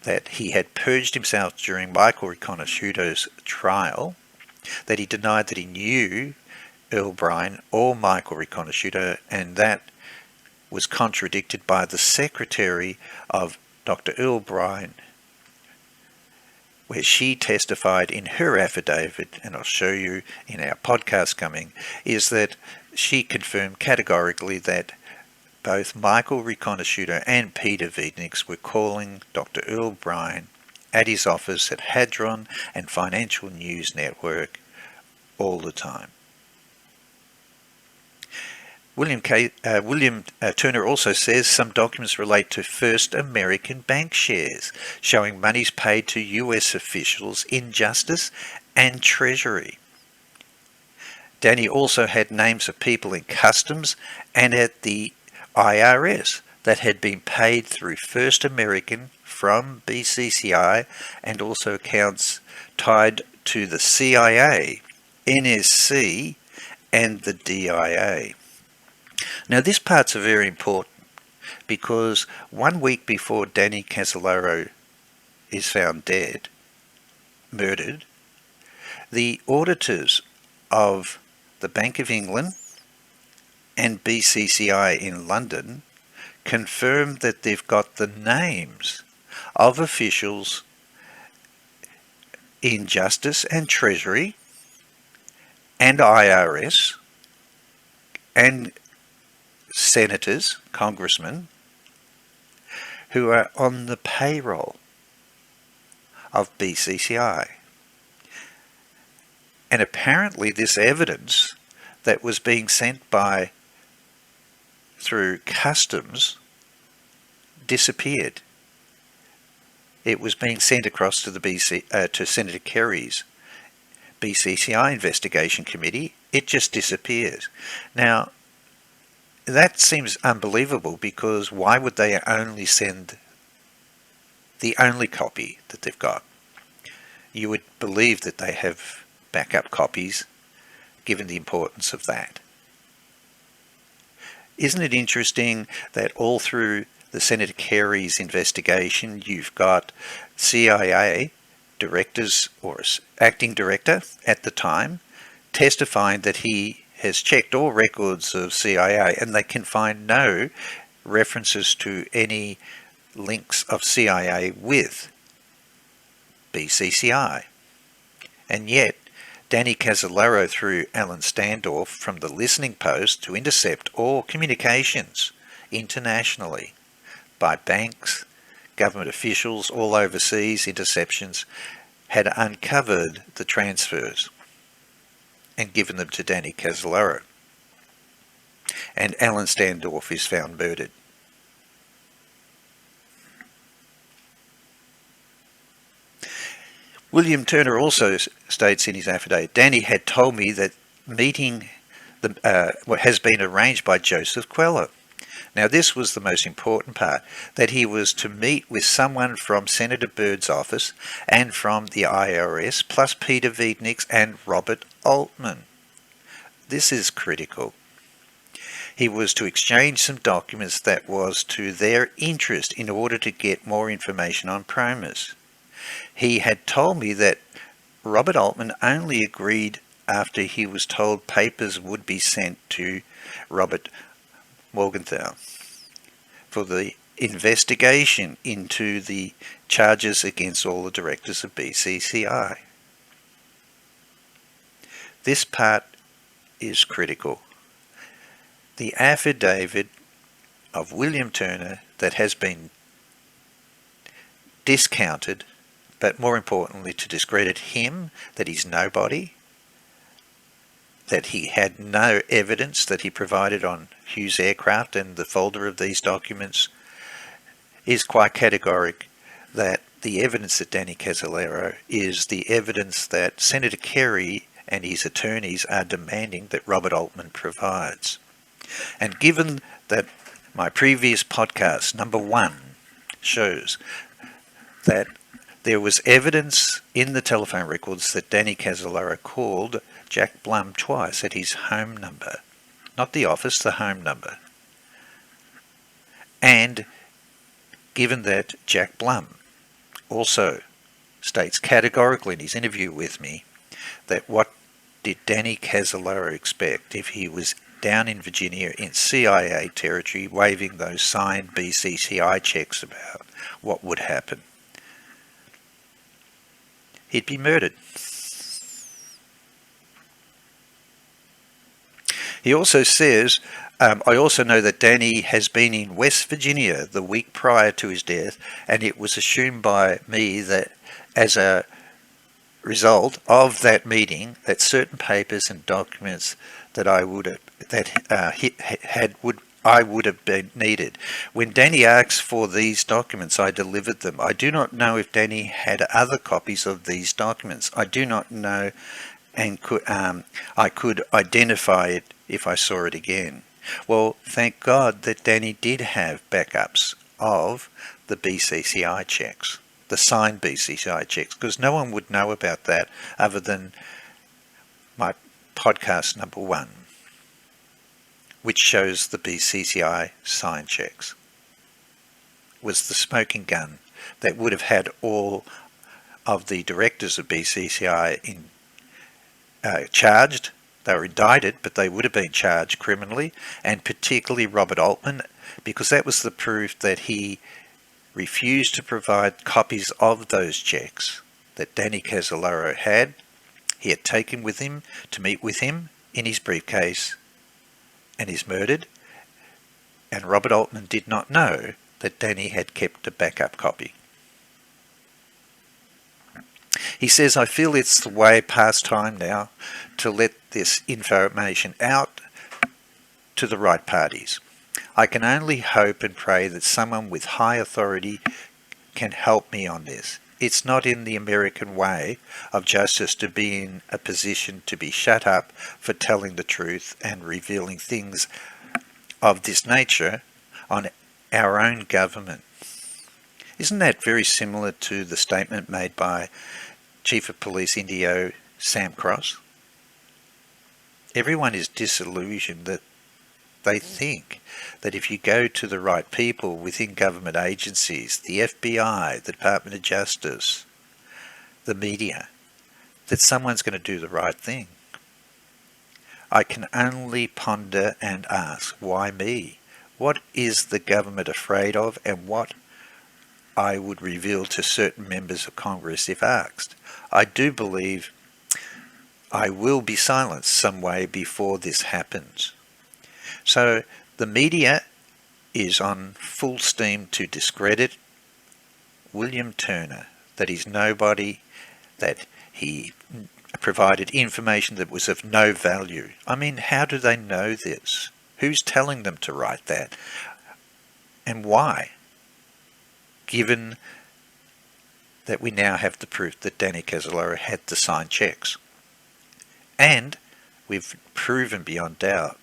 that he had purged himself during Michael Riconsciuto's trial, that he denied that he knew Earl Bryan or Michael Riconsciuto, and that was contradicted by the secretary of Dr. Earl Bryan, where she testified in her affidavit, and I'll show you in our podcast coming, is that she confirmed categorically that both Michael Riconsciuto and Peter Videnieks were calling Dr. Earl Bryan at his office at Hadron and Financial News Network all the time. William Turner also says some documents relate to first American bank shares, showing monies paid to US officials in Justice and Treasury. Danny also had names of people in Customs and at the IRS that had been paid through First American from BCCI, and also accounts tied to the CIA, NSC, and the DIA. Now this part's very important because 1 week before Danny Casolaro is found dead, murdered, the auditors of the Bank of England and BCCI in London confirmed that they've got the names of officials in Justice and Treasury and IRS and senators, congressmen, who are on the payroll of BCCI. And apparently this evidence that was being sent through Customs disappeared. It was being sent across to to Senator Kerry's BCCI investigation committee. It just disappears. Now, that seems unbelievable, because why would they only send the only copy that they've got? You would believe that they have backup copies, given the importance of that. Isn't it interesting that all through the Senator Kerry's investigation, you've got CIA directors or acting director at the time testifying that he has checked all records of CIA and they can find no references to any links of CIA with BCCI. And yet, Danny Casolaro, through Alan Standorf from the Listening Post, to intercept all communications internationally by banks, government officials, all overseas interceptions, had uncovered the transfers and given them to Danny Casolaro. And Alan Standorf is found murdered. William Turner also states in his affidavit, Danny had told me that meeting has been arranged by Joseph Queller. Now this was the most important part, that he was to meet with someone from Senator Byrd's office and from the IRS, plus Peter Videnieks and Robert Altman. This is critical. He was to exchange some documents that was to their interest in order to get more information on Promis. He had told me that Robert Altman only agreed after he was told papers would be sent to Robert Morgenthau for the investigation into the charges against all the directors of BCCI. This part is critical. The affidavit of William Turner that has been discounted, but more importantly to discredit him, that he's nobody, that he had no evidence that he provided on Hughes aircraft and the folder of these documents, is quite categoric that the evidence that Danny Casolaro is the evidence that Senator Kerry and his attorneys are demanding that Robert Altman provides. And given that my previous podcast, number 1, shows that there was evidence in the telephone records that Danny Casolaro called Jack Blum twice at his home number, not the office, the home number. And given that Jack Blum also states categorically in his interview with me that what did Danny Casolaro expect if he was down in Virginia in CIA territory waving those signed BCCI checks about what would happen? He'd be murdered. He also says, I also know that Danny has been in West Virginia the week prior to his death, and it was assumed by me that as a result of that meeting, that certain papers and documents that I would have been needed. When Danny asked for these documents, I delivered them. I do not know if Danny had other copies of these documents. I do not know, and I could identify it if I saw it again. Well, thank God that Danny did have backups of the BCCI checks, the signed BCCI checks, because no one would know about that other than my podcast number 1, which shows the BCCI signed checks. Was the smoking gun that would have had all of the directors of BCCI charged. They were indicted, but they would have been charged criminally, and particularly Robert Altman, because that was the proof that he refused to provide copies of those checks that Danny Casolaro had. He had taken with him to meet with him in his briefcase, and is murdered, and Robert Altman did not know that Danny had kept a backup copy. He says, I feel it's the way past time now to let this information out to the right parties. I can only hope and pray that someone with high authority can help me on this. It's not in the American way of justice to be in a position to be shut up for telling the truth and revealing things of this nature on our own government. Isn't that very similar to the statement made by Chief of Police Indio Sam Cross? Everyone is disillusioned that they think that if you go to the right people within government agencies, the FBI, the Department of Justice, the media, that someone's going to do the right thing. I can only ponder and ask, why me? What is the government afraid of, and what I would reveal to certain members of Congress if asked? I do believe I will be silenced some way before this happens. So the media is on full steam to discredit William Turner, that he's nobody, that he provided information that was of no value. I mean, how do they know this? Who's telling them to write that? And why? Given that we now have the proof that Danny Casolaro had the signed checks. And we've proven beyond doubt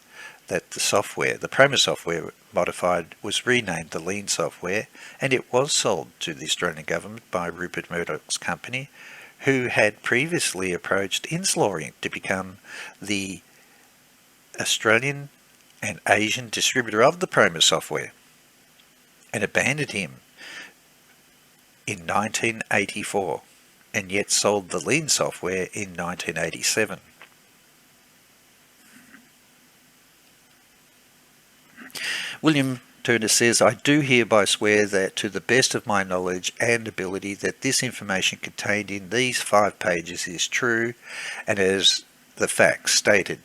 that the software, the Promis software modified, was renamed the Lean software, and it was sold to the Australian government by Rupert Murdoch's company, who had previously approached Inslaw Inc. to become the Australian and Asian distributor of the Promis software, and abandoned him in 1984, and yet sold the Lean software in 1987. William Turner says, I do hereby swear that to the best of my knowledge and ability that this information contained in these 5 pages is true and as the facts stated.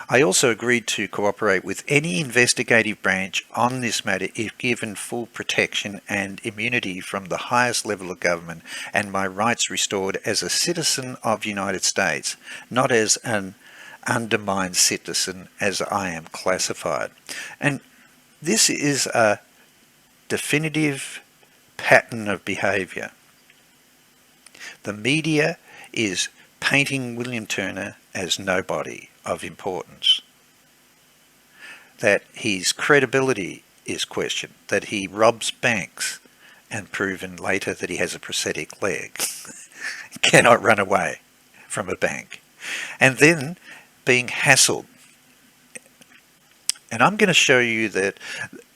I also agreed to cooperate with any investigative branch on this matter if given full protection and immunity from the highest level of government and my rights restored as a citizen of the United States, not as an undermined citizen as I am classified. And this is a definitive pattern of behaviour. The media is painting William Turner as nobody of importance, that his credibility is questioned, that he robs banks, and proven later that he has a prosthetic leg, cannot run away from a bank, and then being hassled. And I'm going to show you that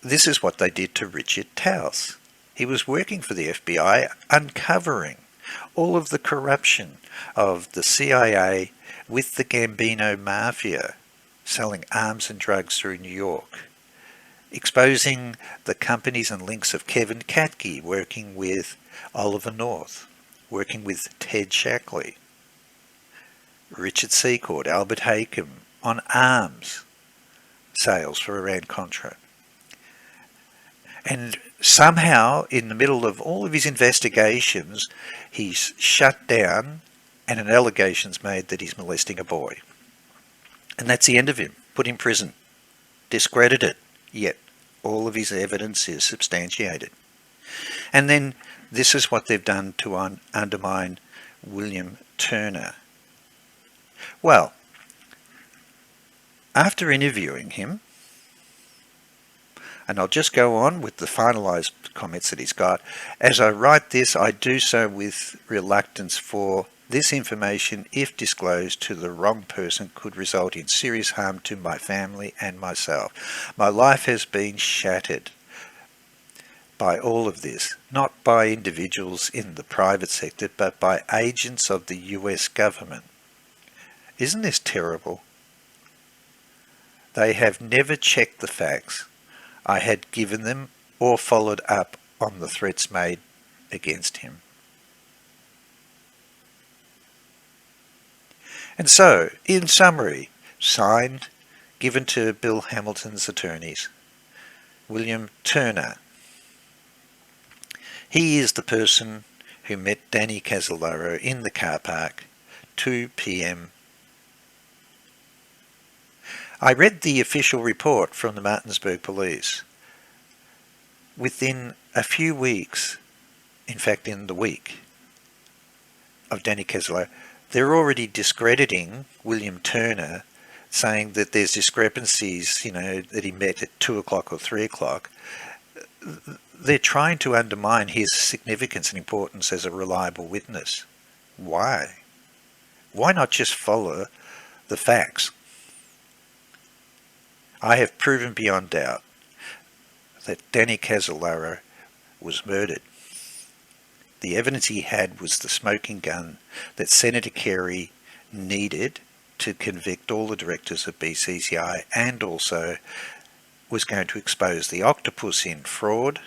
this is what they did to Richard Taus. He was working for the FBI, uncovering all of the corruption of the CIA with the Gambino Mafia, selling arms and drugs through New York, exposing the companies and links of Kevin Katke, working with Oliver North, working with Ted Shackley, Richard Secord, Albert Hakim, on arms, sales for Iran-Contra. And somehow, in the middle of all of his investigations, he's shut down and an allegation's made that he's molesting a boy. And that's the end of him. Put in prison. Discredited. Yet all of his evidence is substantiated. And then this is what they've done to undermine William Turner. Well, after interviewing him, and I'll just go on with the finalised comments that he's got. As I write this, I do so with reluctance, for this information, if disclosed to the wrong person, could result in serious harm to my family and myself. My life has been shattered by all of this, not by individuals in the private sector, but by agents of the US government. Isn't this terrible? They have never checked the facts I had given them or followed up on the threats made against him. And so, in summary, signed, given to Bill Hamilton's attorneys, William Turner. He is the person who met Danny Casolaro in the car park, 2 p.m. I read the official report from the Martinsburg police. Within a few weeks, in fact in the week of Danny Casolaro, they're already discrediting William Turner, saying that there's discrepancies, that he met at 2 o'clock or 3 o'clock. They're trying to undermine his significance and importance as a reliable witness. Why? Why not just follow the facts? I have proven beyond doubt that Danny Casolaro was murdered. The evidence he had was the smoking gun that Senator Kerry needed to convict all the directors of BCCI, and also was going to expose the Octopus in fraud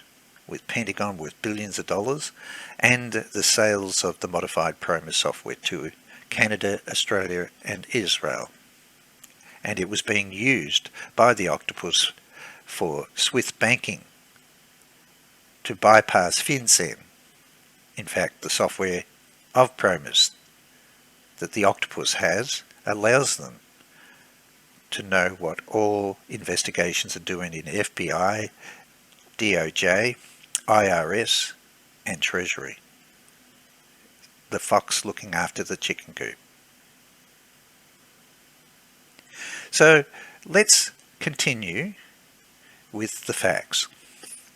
with Pentagon worth billions of dollars, and the sales of the modified Promis software to Canada, Australia and Israel. And it was being used by the Octopus for Swift banking to bypass FinCEN. In fact, the software of Promis that the Octopus has allows them to know what all investigations are doing in FBI, DOJ, IRS and Treasury. The fox looking after the chicken coop. So let's continue with the facts.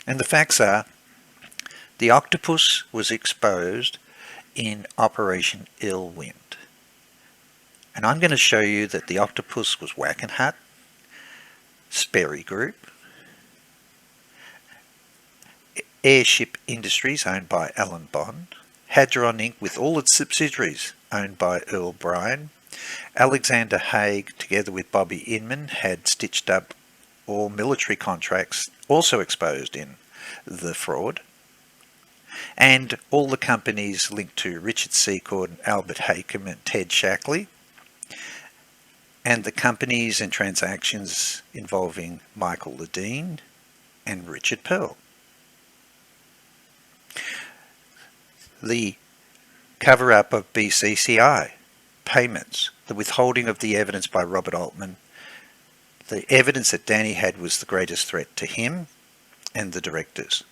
And the facts are, the Octopus was exposed in Operation Illwind. And I'm going to show you that the Octopus was WACKENHUT, Sperry Group, Airship Industries owned by Alan Bond, Hadron Inc. with all its subsidiaries owned by Earl Bryan, Alexander Haig together with Bobby Inman had stitched up all military contracts also exposed in the fraud, and all the companies linked to Richard Secord, Albert Hakim and Ted Shackley, and the companies and transactions involving Michael Ledeen and Richard Perl. The cover-up of BCCI payments, the withholding of the evidence by Robert Altman, the evidence that Danny had was the greatest threat to him and the directors.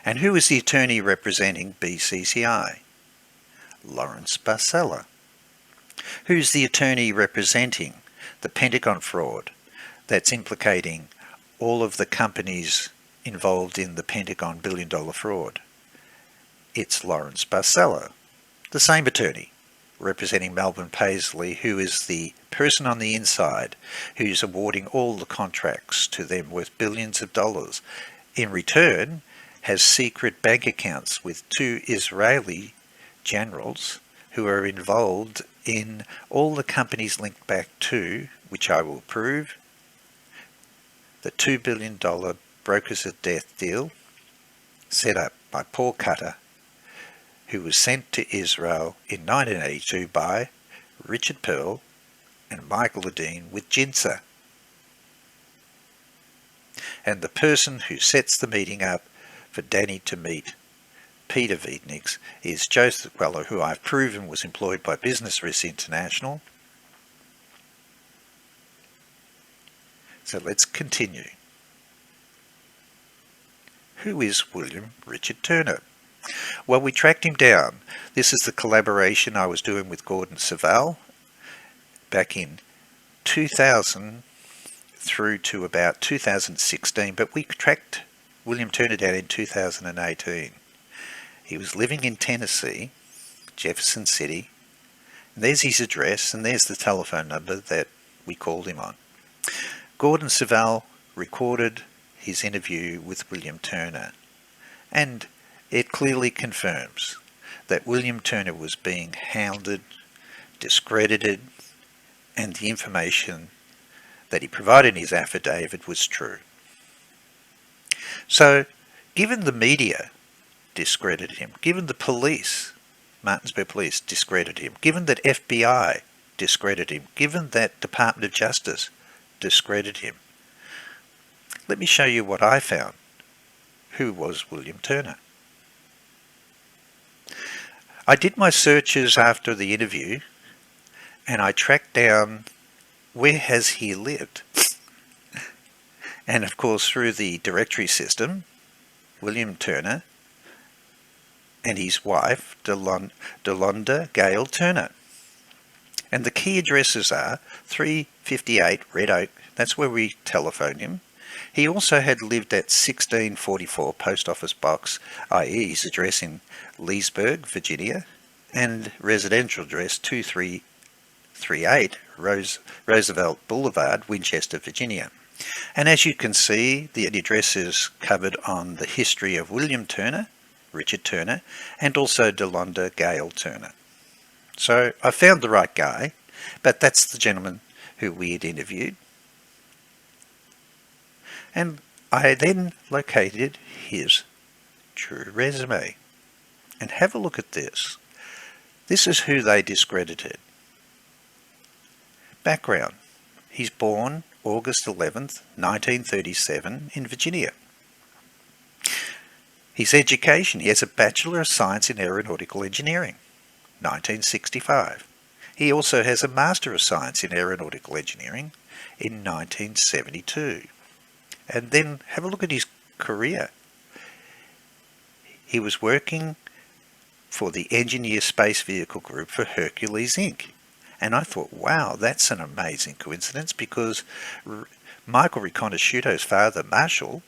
And who was the attorney representing BCCI? Lawrence Barcella. Who's the attorney representing the Pentagon fraud that's implicating all of the companies involved in the Pentagon billion-dollar fraud? It's Lawrence Barcella, the same attorney representing Melvyn Paisley, who is the person on the inside who's awarding all the contracts to them worth billions of dollars. In return, has secret bank accounts with 2 Israeli generals who are involved in all the companies linked back to, which I will prove, the $2 billion brokers of death deal set up by Paul Cutter, who was sent to Israel in 1982 by Richard Perl and Michael Ledeen with Ginsa And the person who sets the meeting up for Danny to meet Peter Videnieks is Joseph Weller, who I've proven was employed by Business Risk International. So let's continue. Who is William Richard Turner? Well, we tracked him down. This is the collaboration I was doing with Gordon Savell back in 2000 through to about 2016, but we tracked William Turner down in 2018. He was living in Tennessee, Jefferson City, and there's his address, and there's the telephone number that we called him on. Gordon Savell recorded his interview with William Turner, and it clearly confirms that William Turner was being hounded, discredited, and the information that he provided in his affidavit was true. So, given the media discredited him, given the police, Martinsburg Police discredited him, given that FBI discredited him, given that Department of Justice discredited him, let me show you what I found. Who was William Turner? I did my searches after the interview, and I tracked down where has he lived. And of course, through the directory system, William Turner and his wife, Delonda Gale Turner. And the key addresses are 358 Red Oak, that's where we telephoned him. He also had lived at 1644 Post Office Box, i.e. his address in Leesburg, Virginia, and residential address 2338 Roosevelt Boulevard, Winchester, Virginia. And as you can see, the address is covered on the history of William Turner, Richard Turner, and also Delonda Gale Turner. So I found the right guy, but that's the gentleman who we had interviewed. And I then located his true resume. And have a look at this. This is who they discredited. Background. He's born August 11th, 1937 in Virginia. His education, he has a Bachelor of Science in Aeronautical Engineering, 1965. He also has a Master of Science in Aeronautical Engineering in 1972. And then have a look at his career. He was working for the Engineer Space Vehicle Group for Hercules Inc. And I thought, wow, that's an amazing coincidence, because Michael Riconsciuto's father, Marshall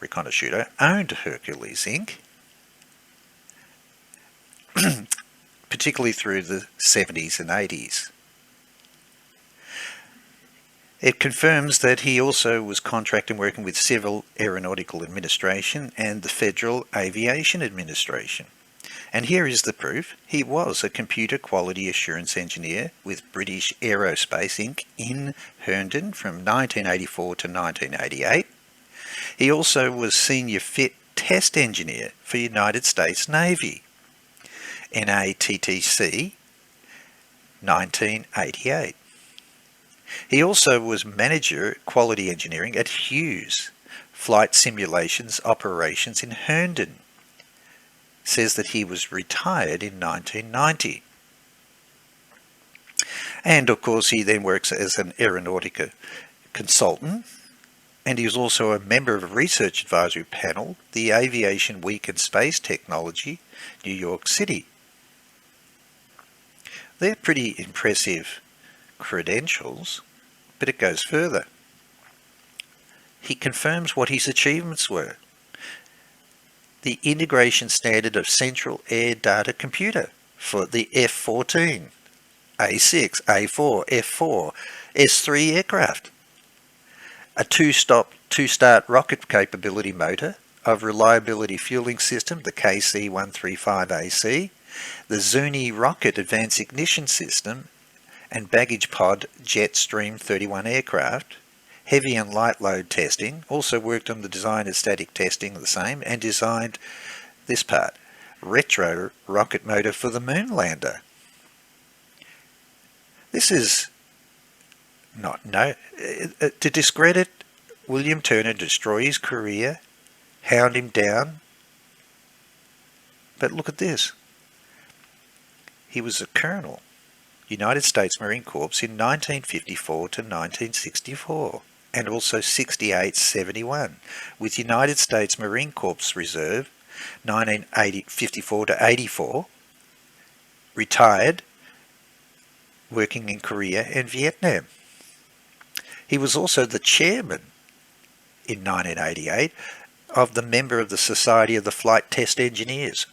Riconsciuto, owned Hercules Inc., particularly through the 70s and 80s. It confirms that he also was contracting working with Civil Aeronautical Administration and the Federal Aviation Administration. And here is the proof. He was a computer quality assurance engineer with British Aerospace Inc. in Herndon from 1984 to 1988. He also was Senior Fit Test Engineer for United States Navy, NATTC, 1988. He also was Manager Quality Engineering at Hughes Flight Simulations Operations in Herndon. Says that he was retired in 1990. And of course he then works as an aeronautica consultant, and he was also a member of a research advisory panel, the Aviation Week and Space Technology, New York City. They're pretty impressive credentials, but it goes further. He confirms what his achievements were. The integration standard of Central Air Data Computer for the F-14, A-6, A-4, F-4, S-3 aircraft. A two-start rocket capability motor of reliability fueling system, the KC-135AC, the Zuni rocket advanced ignition system, and baggage pod Jetstream 31 aircraft. Heavy and light load testing, also worked on the design and static testing the same, and designed this part, retro rocket motor for the moon lander. This is not, to discredit William Turner destroy his career, hound him down. But look at this. He was a colonel, United States Marine Corps in 1954 to 1964, and also 68-71, with United States Marine Corps Reserve 1954 to 84, retired, working in Korea and Vietnam. He was also the chairman in 1988 of the member of the Society of the Flight Test Engineers.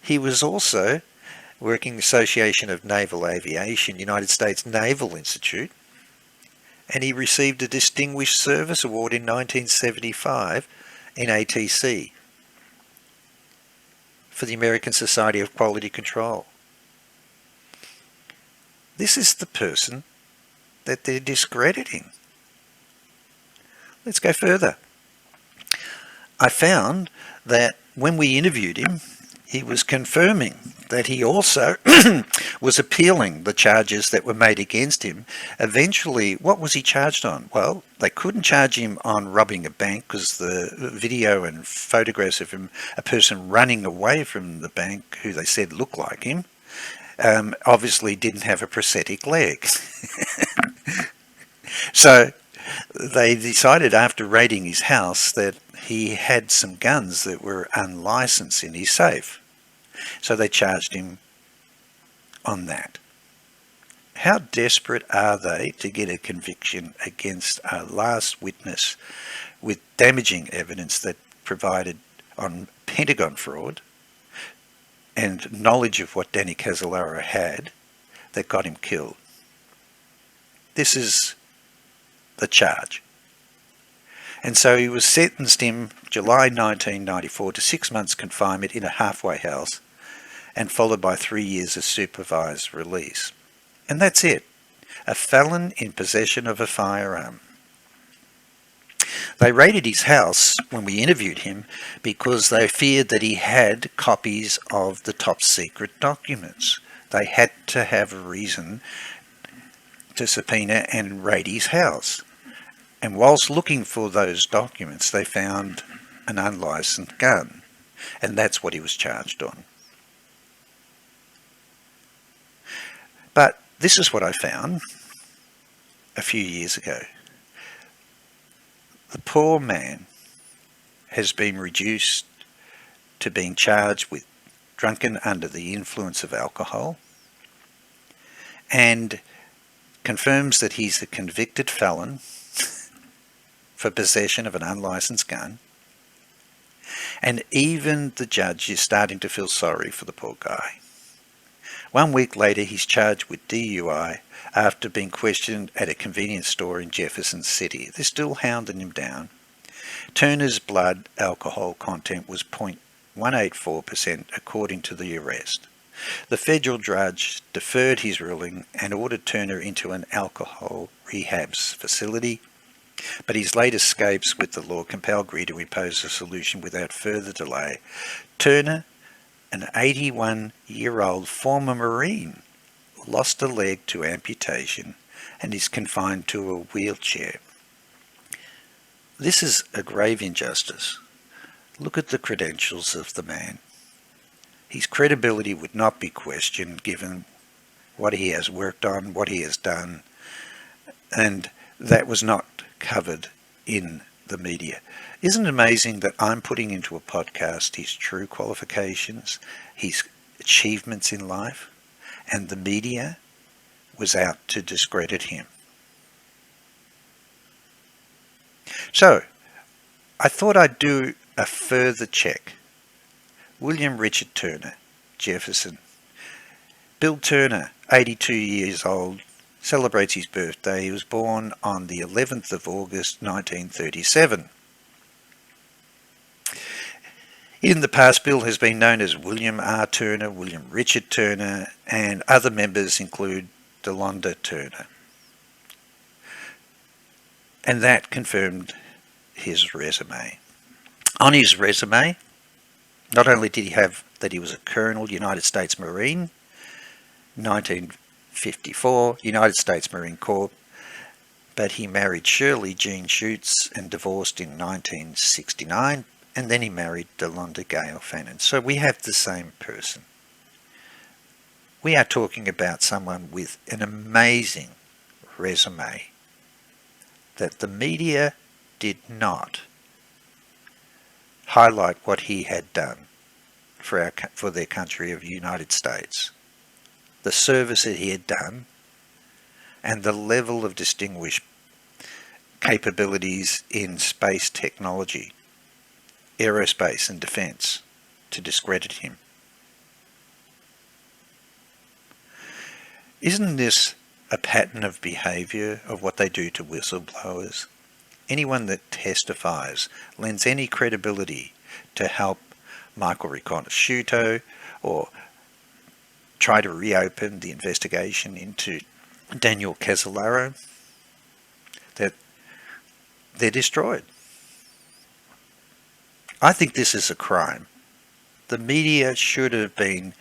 He was also working Association of Naval Aviation, United States Naval Institute, and he received a Distinguished Service Award in 1975 in ATC for the American Society of Quality Control. This is the person that they're discrediting. Let's go further. I found that when we interviewed him, he was confirming that he also was appealing the charges that were made against him. Eventually, what was he charged on? Well, they couldn't charge him on robbing a bank because the video and photographs of him, a person running away from the bank who they said looked like him, obviously didn't have a prosthetic leg. So they decided after raiding his house that he had some guns that were unlicensed in his safe. So they charged him on that. How desperate are they to get a conviction against our last witness with damaging evidence that provided on Pentagon fraud and knowledge of what Danny Casolaro had that got him killed? This is the charge. And so he was sentenced in July 1994 to 6 months confinement in a halfway house and followed by 3 years of supervised release. And that's it. A felon in possession of a firearm. They raided his house when we interviewed him because they feared that he had copies of the top secret documents. They had to have a reason to subpoena and raid his house. And whilst looking for those documents, they found an unlicensed gun. And that's what he was charged on. But this is what I found a few years ago. The poor man has been reduced to being charged with drunken under the influence of alcohol and confirms that he's a convicted felon for possession of an unlicensed gun, and even the judge is starting to feel sorry for the poor guy. 1 week later, he's charged with DUI after being questioned at a convenience store in Jefferson City. They're still hounding him down. Turner's blood alcohol content was 0.184% according to the arrest. The federal judge deferred his ruling and ordered Turner into an alcohol rehab facility, but his late escapes with the law compelled Greer to impose a solution without further delay. Turner, an 81-year-old former Marine, lost a leg to amputation and is confined to a wheelchair. This is a grave injustice. Look at the credentials of the man. His credibility would not be questioned given what he has worked on, what he has done, and that was not covered in the media. Isn't it amazing that I'm putting into a podcast his true qualifications, his achievements in life, and the media was out to discredit him? So, I thought I'd do a further check. William Richard Turner, Jefferson. Bill Turner, 82 years old, celebrates his birthday. He was born on the 11th of August 1937. In the past, Bill has been known as William R. Turner, William Richard Turner, and other members include Delonda Turner. And that confirmed his resume. On his resume, not only did he have that he was a Colonel, United States Marine, 1954, United States Marine Corps, but he married Shirley Jean Schutz and divorced in 1969, and then he married Delonda Gale Fannin. So we have the same person. We are talking about someone with an amazing resume that the media did not highlight what he had done for their country of the United States, the service that he had done, and the level of distinguished capabilities in space technology, aerospace and defence, to discredit him. Isn't this a pattern of behaviour of what they do to whistleblowers? Anyone that testifies, lends any credibility to help Michael Riconsciuto or try to reopen the investigation into Daniel Casolaro, that they're destroyed. I think this is a crime. The media should have been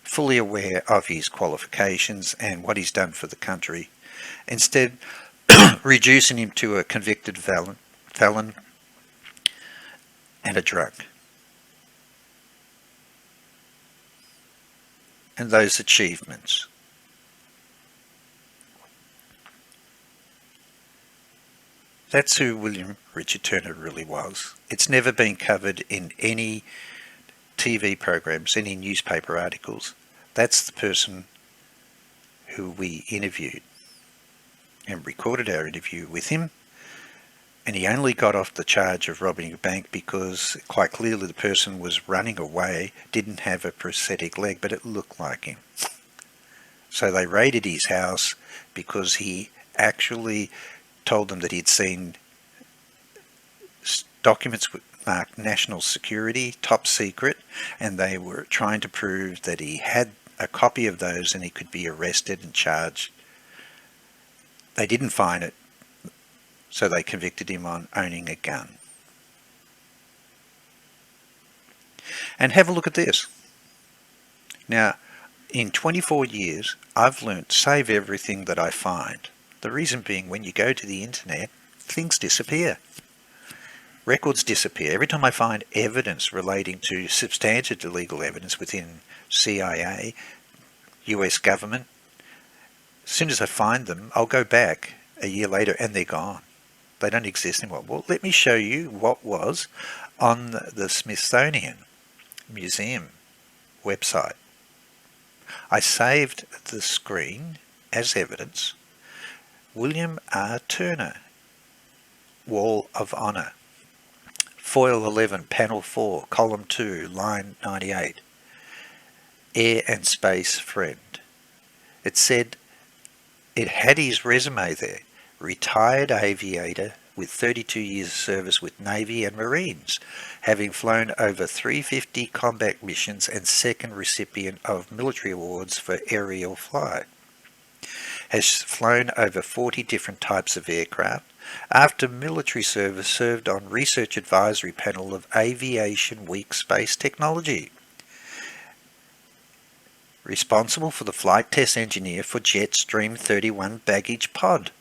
fully aware of his qualifications and what he's done for the country, instead reducing him to a convicted felon and a drunk. And those achievements. That's who William Richard Turner really was. It's never been covered in any TV programs, any newspaper articles. That's the person who we interviewed and recorded our interview with him. And he only got off the charge of robbing a bank because quite clearly the person was running away, didn't have a prosthetic leg, but it looked like him. So they raided his house because he actually told them that he'd seen documents marked national security, top secret, and they were trying to prove that he had a copy of those and he could be arrested and charged. They didn't find it, so they convicted him on owning a gun. And have a look at this. Now, in 24 years, I've learnt save everything that I find. The reason being, when you go to the internet, things disappear. Records disappear. Every time I find evidence relating to substantive illegal evidence within CIA, US government, as soon as I find them, I'll go back a year later and they're gone. They don't exist anymore. Well, let me show you what was on the Smithsonian Museum website. I saved the screen as evidence. William R. Turner, Wall of Honour, Foil 11, Panel 4, Column 2, Line 98, Air and Space Friend. It said, it had his resume there, retired aviator with 32 years of service with Navy and Marines, having flown over 350 combat missions and second recipient of military awards for aerial flight. Has flown over 40 different types of aircraft. After military service, served on research advisory panel of Aviation Week Space Technology. Responsible for the flight test engineer for Jetstream 31 baggage pod.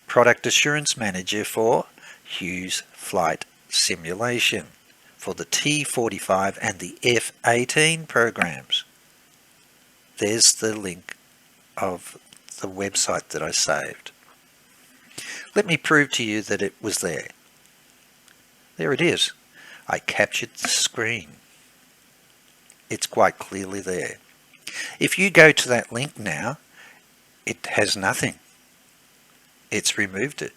Product assurance manager for Hughes Flight Simulation for the T-45 and the F-18 programs. There's the link of the website that I saved. Let me prove to you that it was there. There it is. I captured the screen. It's quite clearly there. If you go to that link now, it has nothing. It's removed it.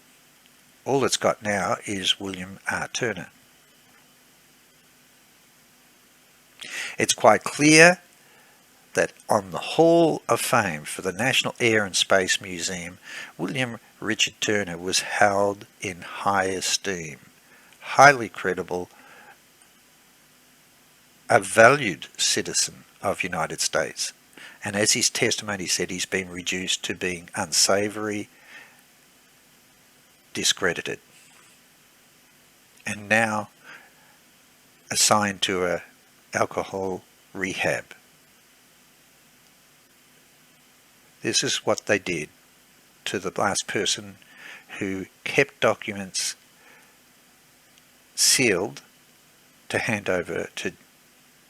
All it's got now is William R. Turner. It's quite clear that on the Hall of Fame for the National Air and Space Museum, William Richard Turner was held in high esteem, highly credible, a valued citizen of United States. And as his testimony said, he's been reduced to being unsavoury, discredited, and now assigned to a alcohol rehab. This is what they did to the last person who kept documents sealed to hand over to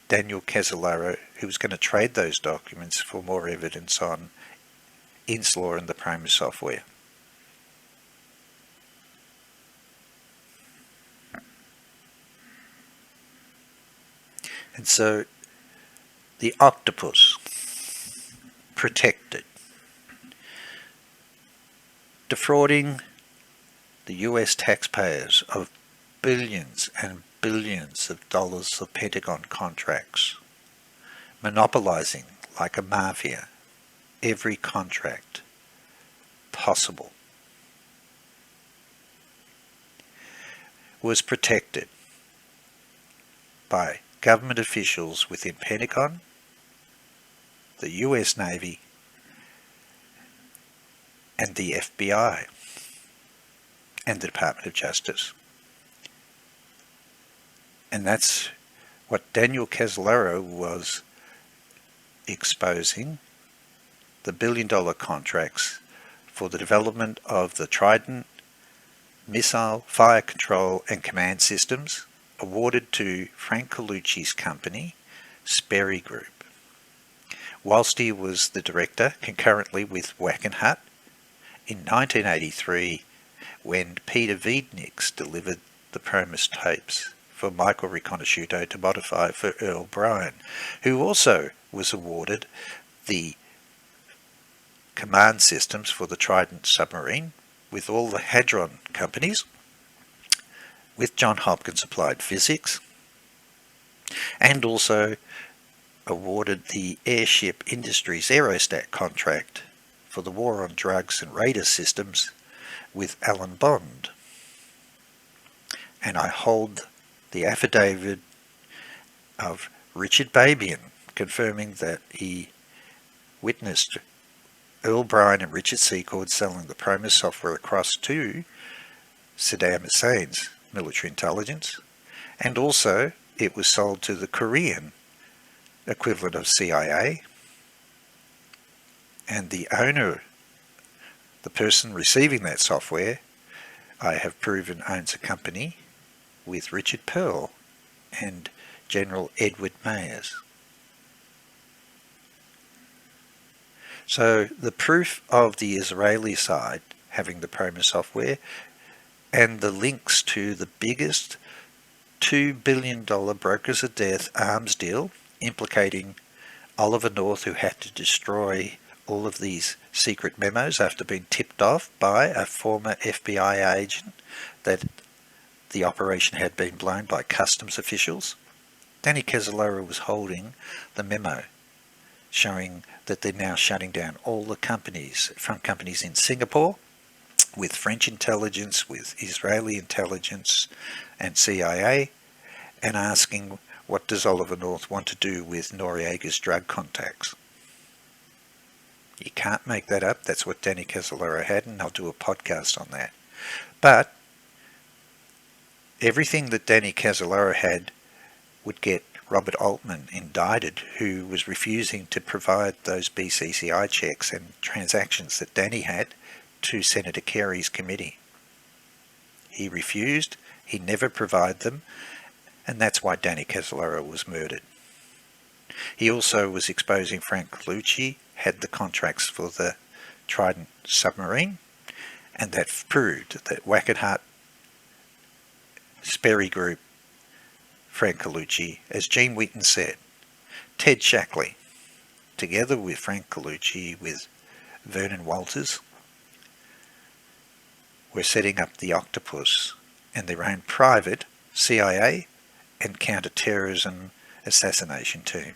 Daniel Casolaro, who was going to trade those documents for more evidence on Inslaw and the Promis software. And so the Octopus protected, defrauding the US taxpayers of billions and billions of dollars of Pentagon contracts, monopolizing like a mafia every contract possible, was protected by government officials within Pentagon, the US Navy, and the FBI, and the Department of Justice. And that's what Daniel Casolaro was exposing, the billion-dollar contracts for the development of the Trident missile fire control and command systems awarded to Frank Carlucci's company, Sperry Group, whilst he was the director concurrently with WACKENHUT in 1983 when Peter Videnieks delivered the Promis tapes for Michael Riconsciuto to modify for Earl Brian, who also was awarded the command systems for the Trident submarine with all the Hadron companies, with John Hopkins Applied Physics, and also awarded the airship industry's Aerostat contract for the war on drugs and radar systems with Alan Bond. And I hold the affidavit of Richard Babian confirming that he witnessed Earl Brian and Richard Secord selling the Promis software across to Saddam Hussein's military intelligence, and also it was sold to the Korean equivalent of CIA, and the owner, the person receiving that software, I have proven owns a company with Richard Perl and General Edward Mayers. So the proof of the Israeli side having the Promis software and the links to the biggest $2 billion brokers of death arms deal implicating Oliver North, who had to destroy all of these secret memos after being tipped off by a former FBI agent that the operation had been blown by customs officials. Danny Casolaro was holding the memo showing that they're now shutting down all the companies, front companies in Singapore, with French intelligence, with Israeli intelligence and CIA, and asking what does Oliver North want to do with Noriega's drug contacts. You can't make that up. That's what Danny Casolaro had, and I'll do a podcast on that. But everything that Danny Casolaro had would get Robert Altman indicted, who was refusing to provide those BCCI checks and transactions that Danny had to Senator Kerry's committee. He refused, he never provided them, and that's why Danny Casolaro was murdered. He also was exposing Frank Carlucci, had the contracts for the Trident submarine, and that proved that WACKENHUT, Sperry Group, Frank Carlucci, as Gene Wheaton said, Ted Shackley, together with Frank Carlucci, with Vernon Walters, were setting up the Octopus and their own private CIA and counter-terrorism assassination team.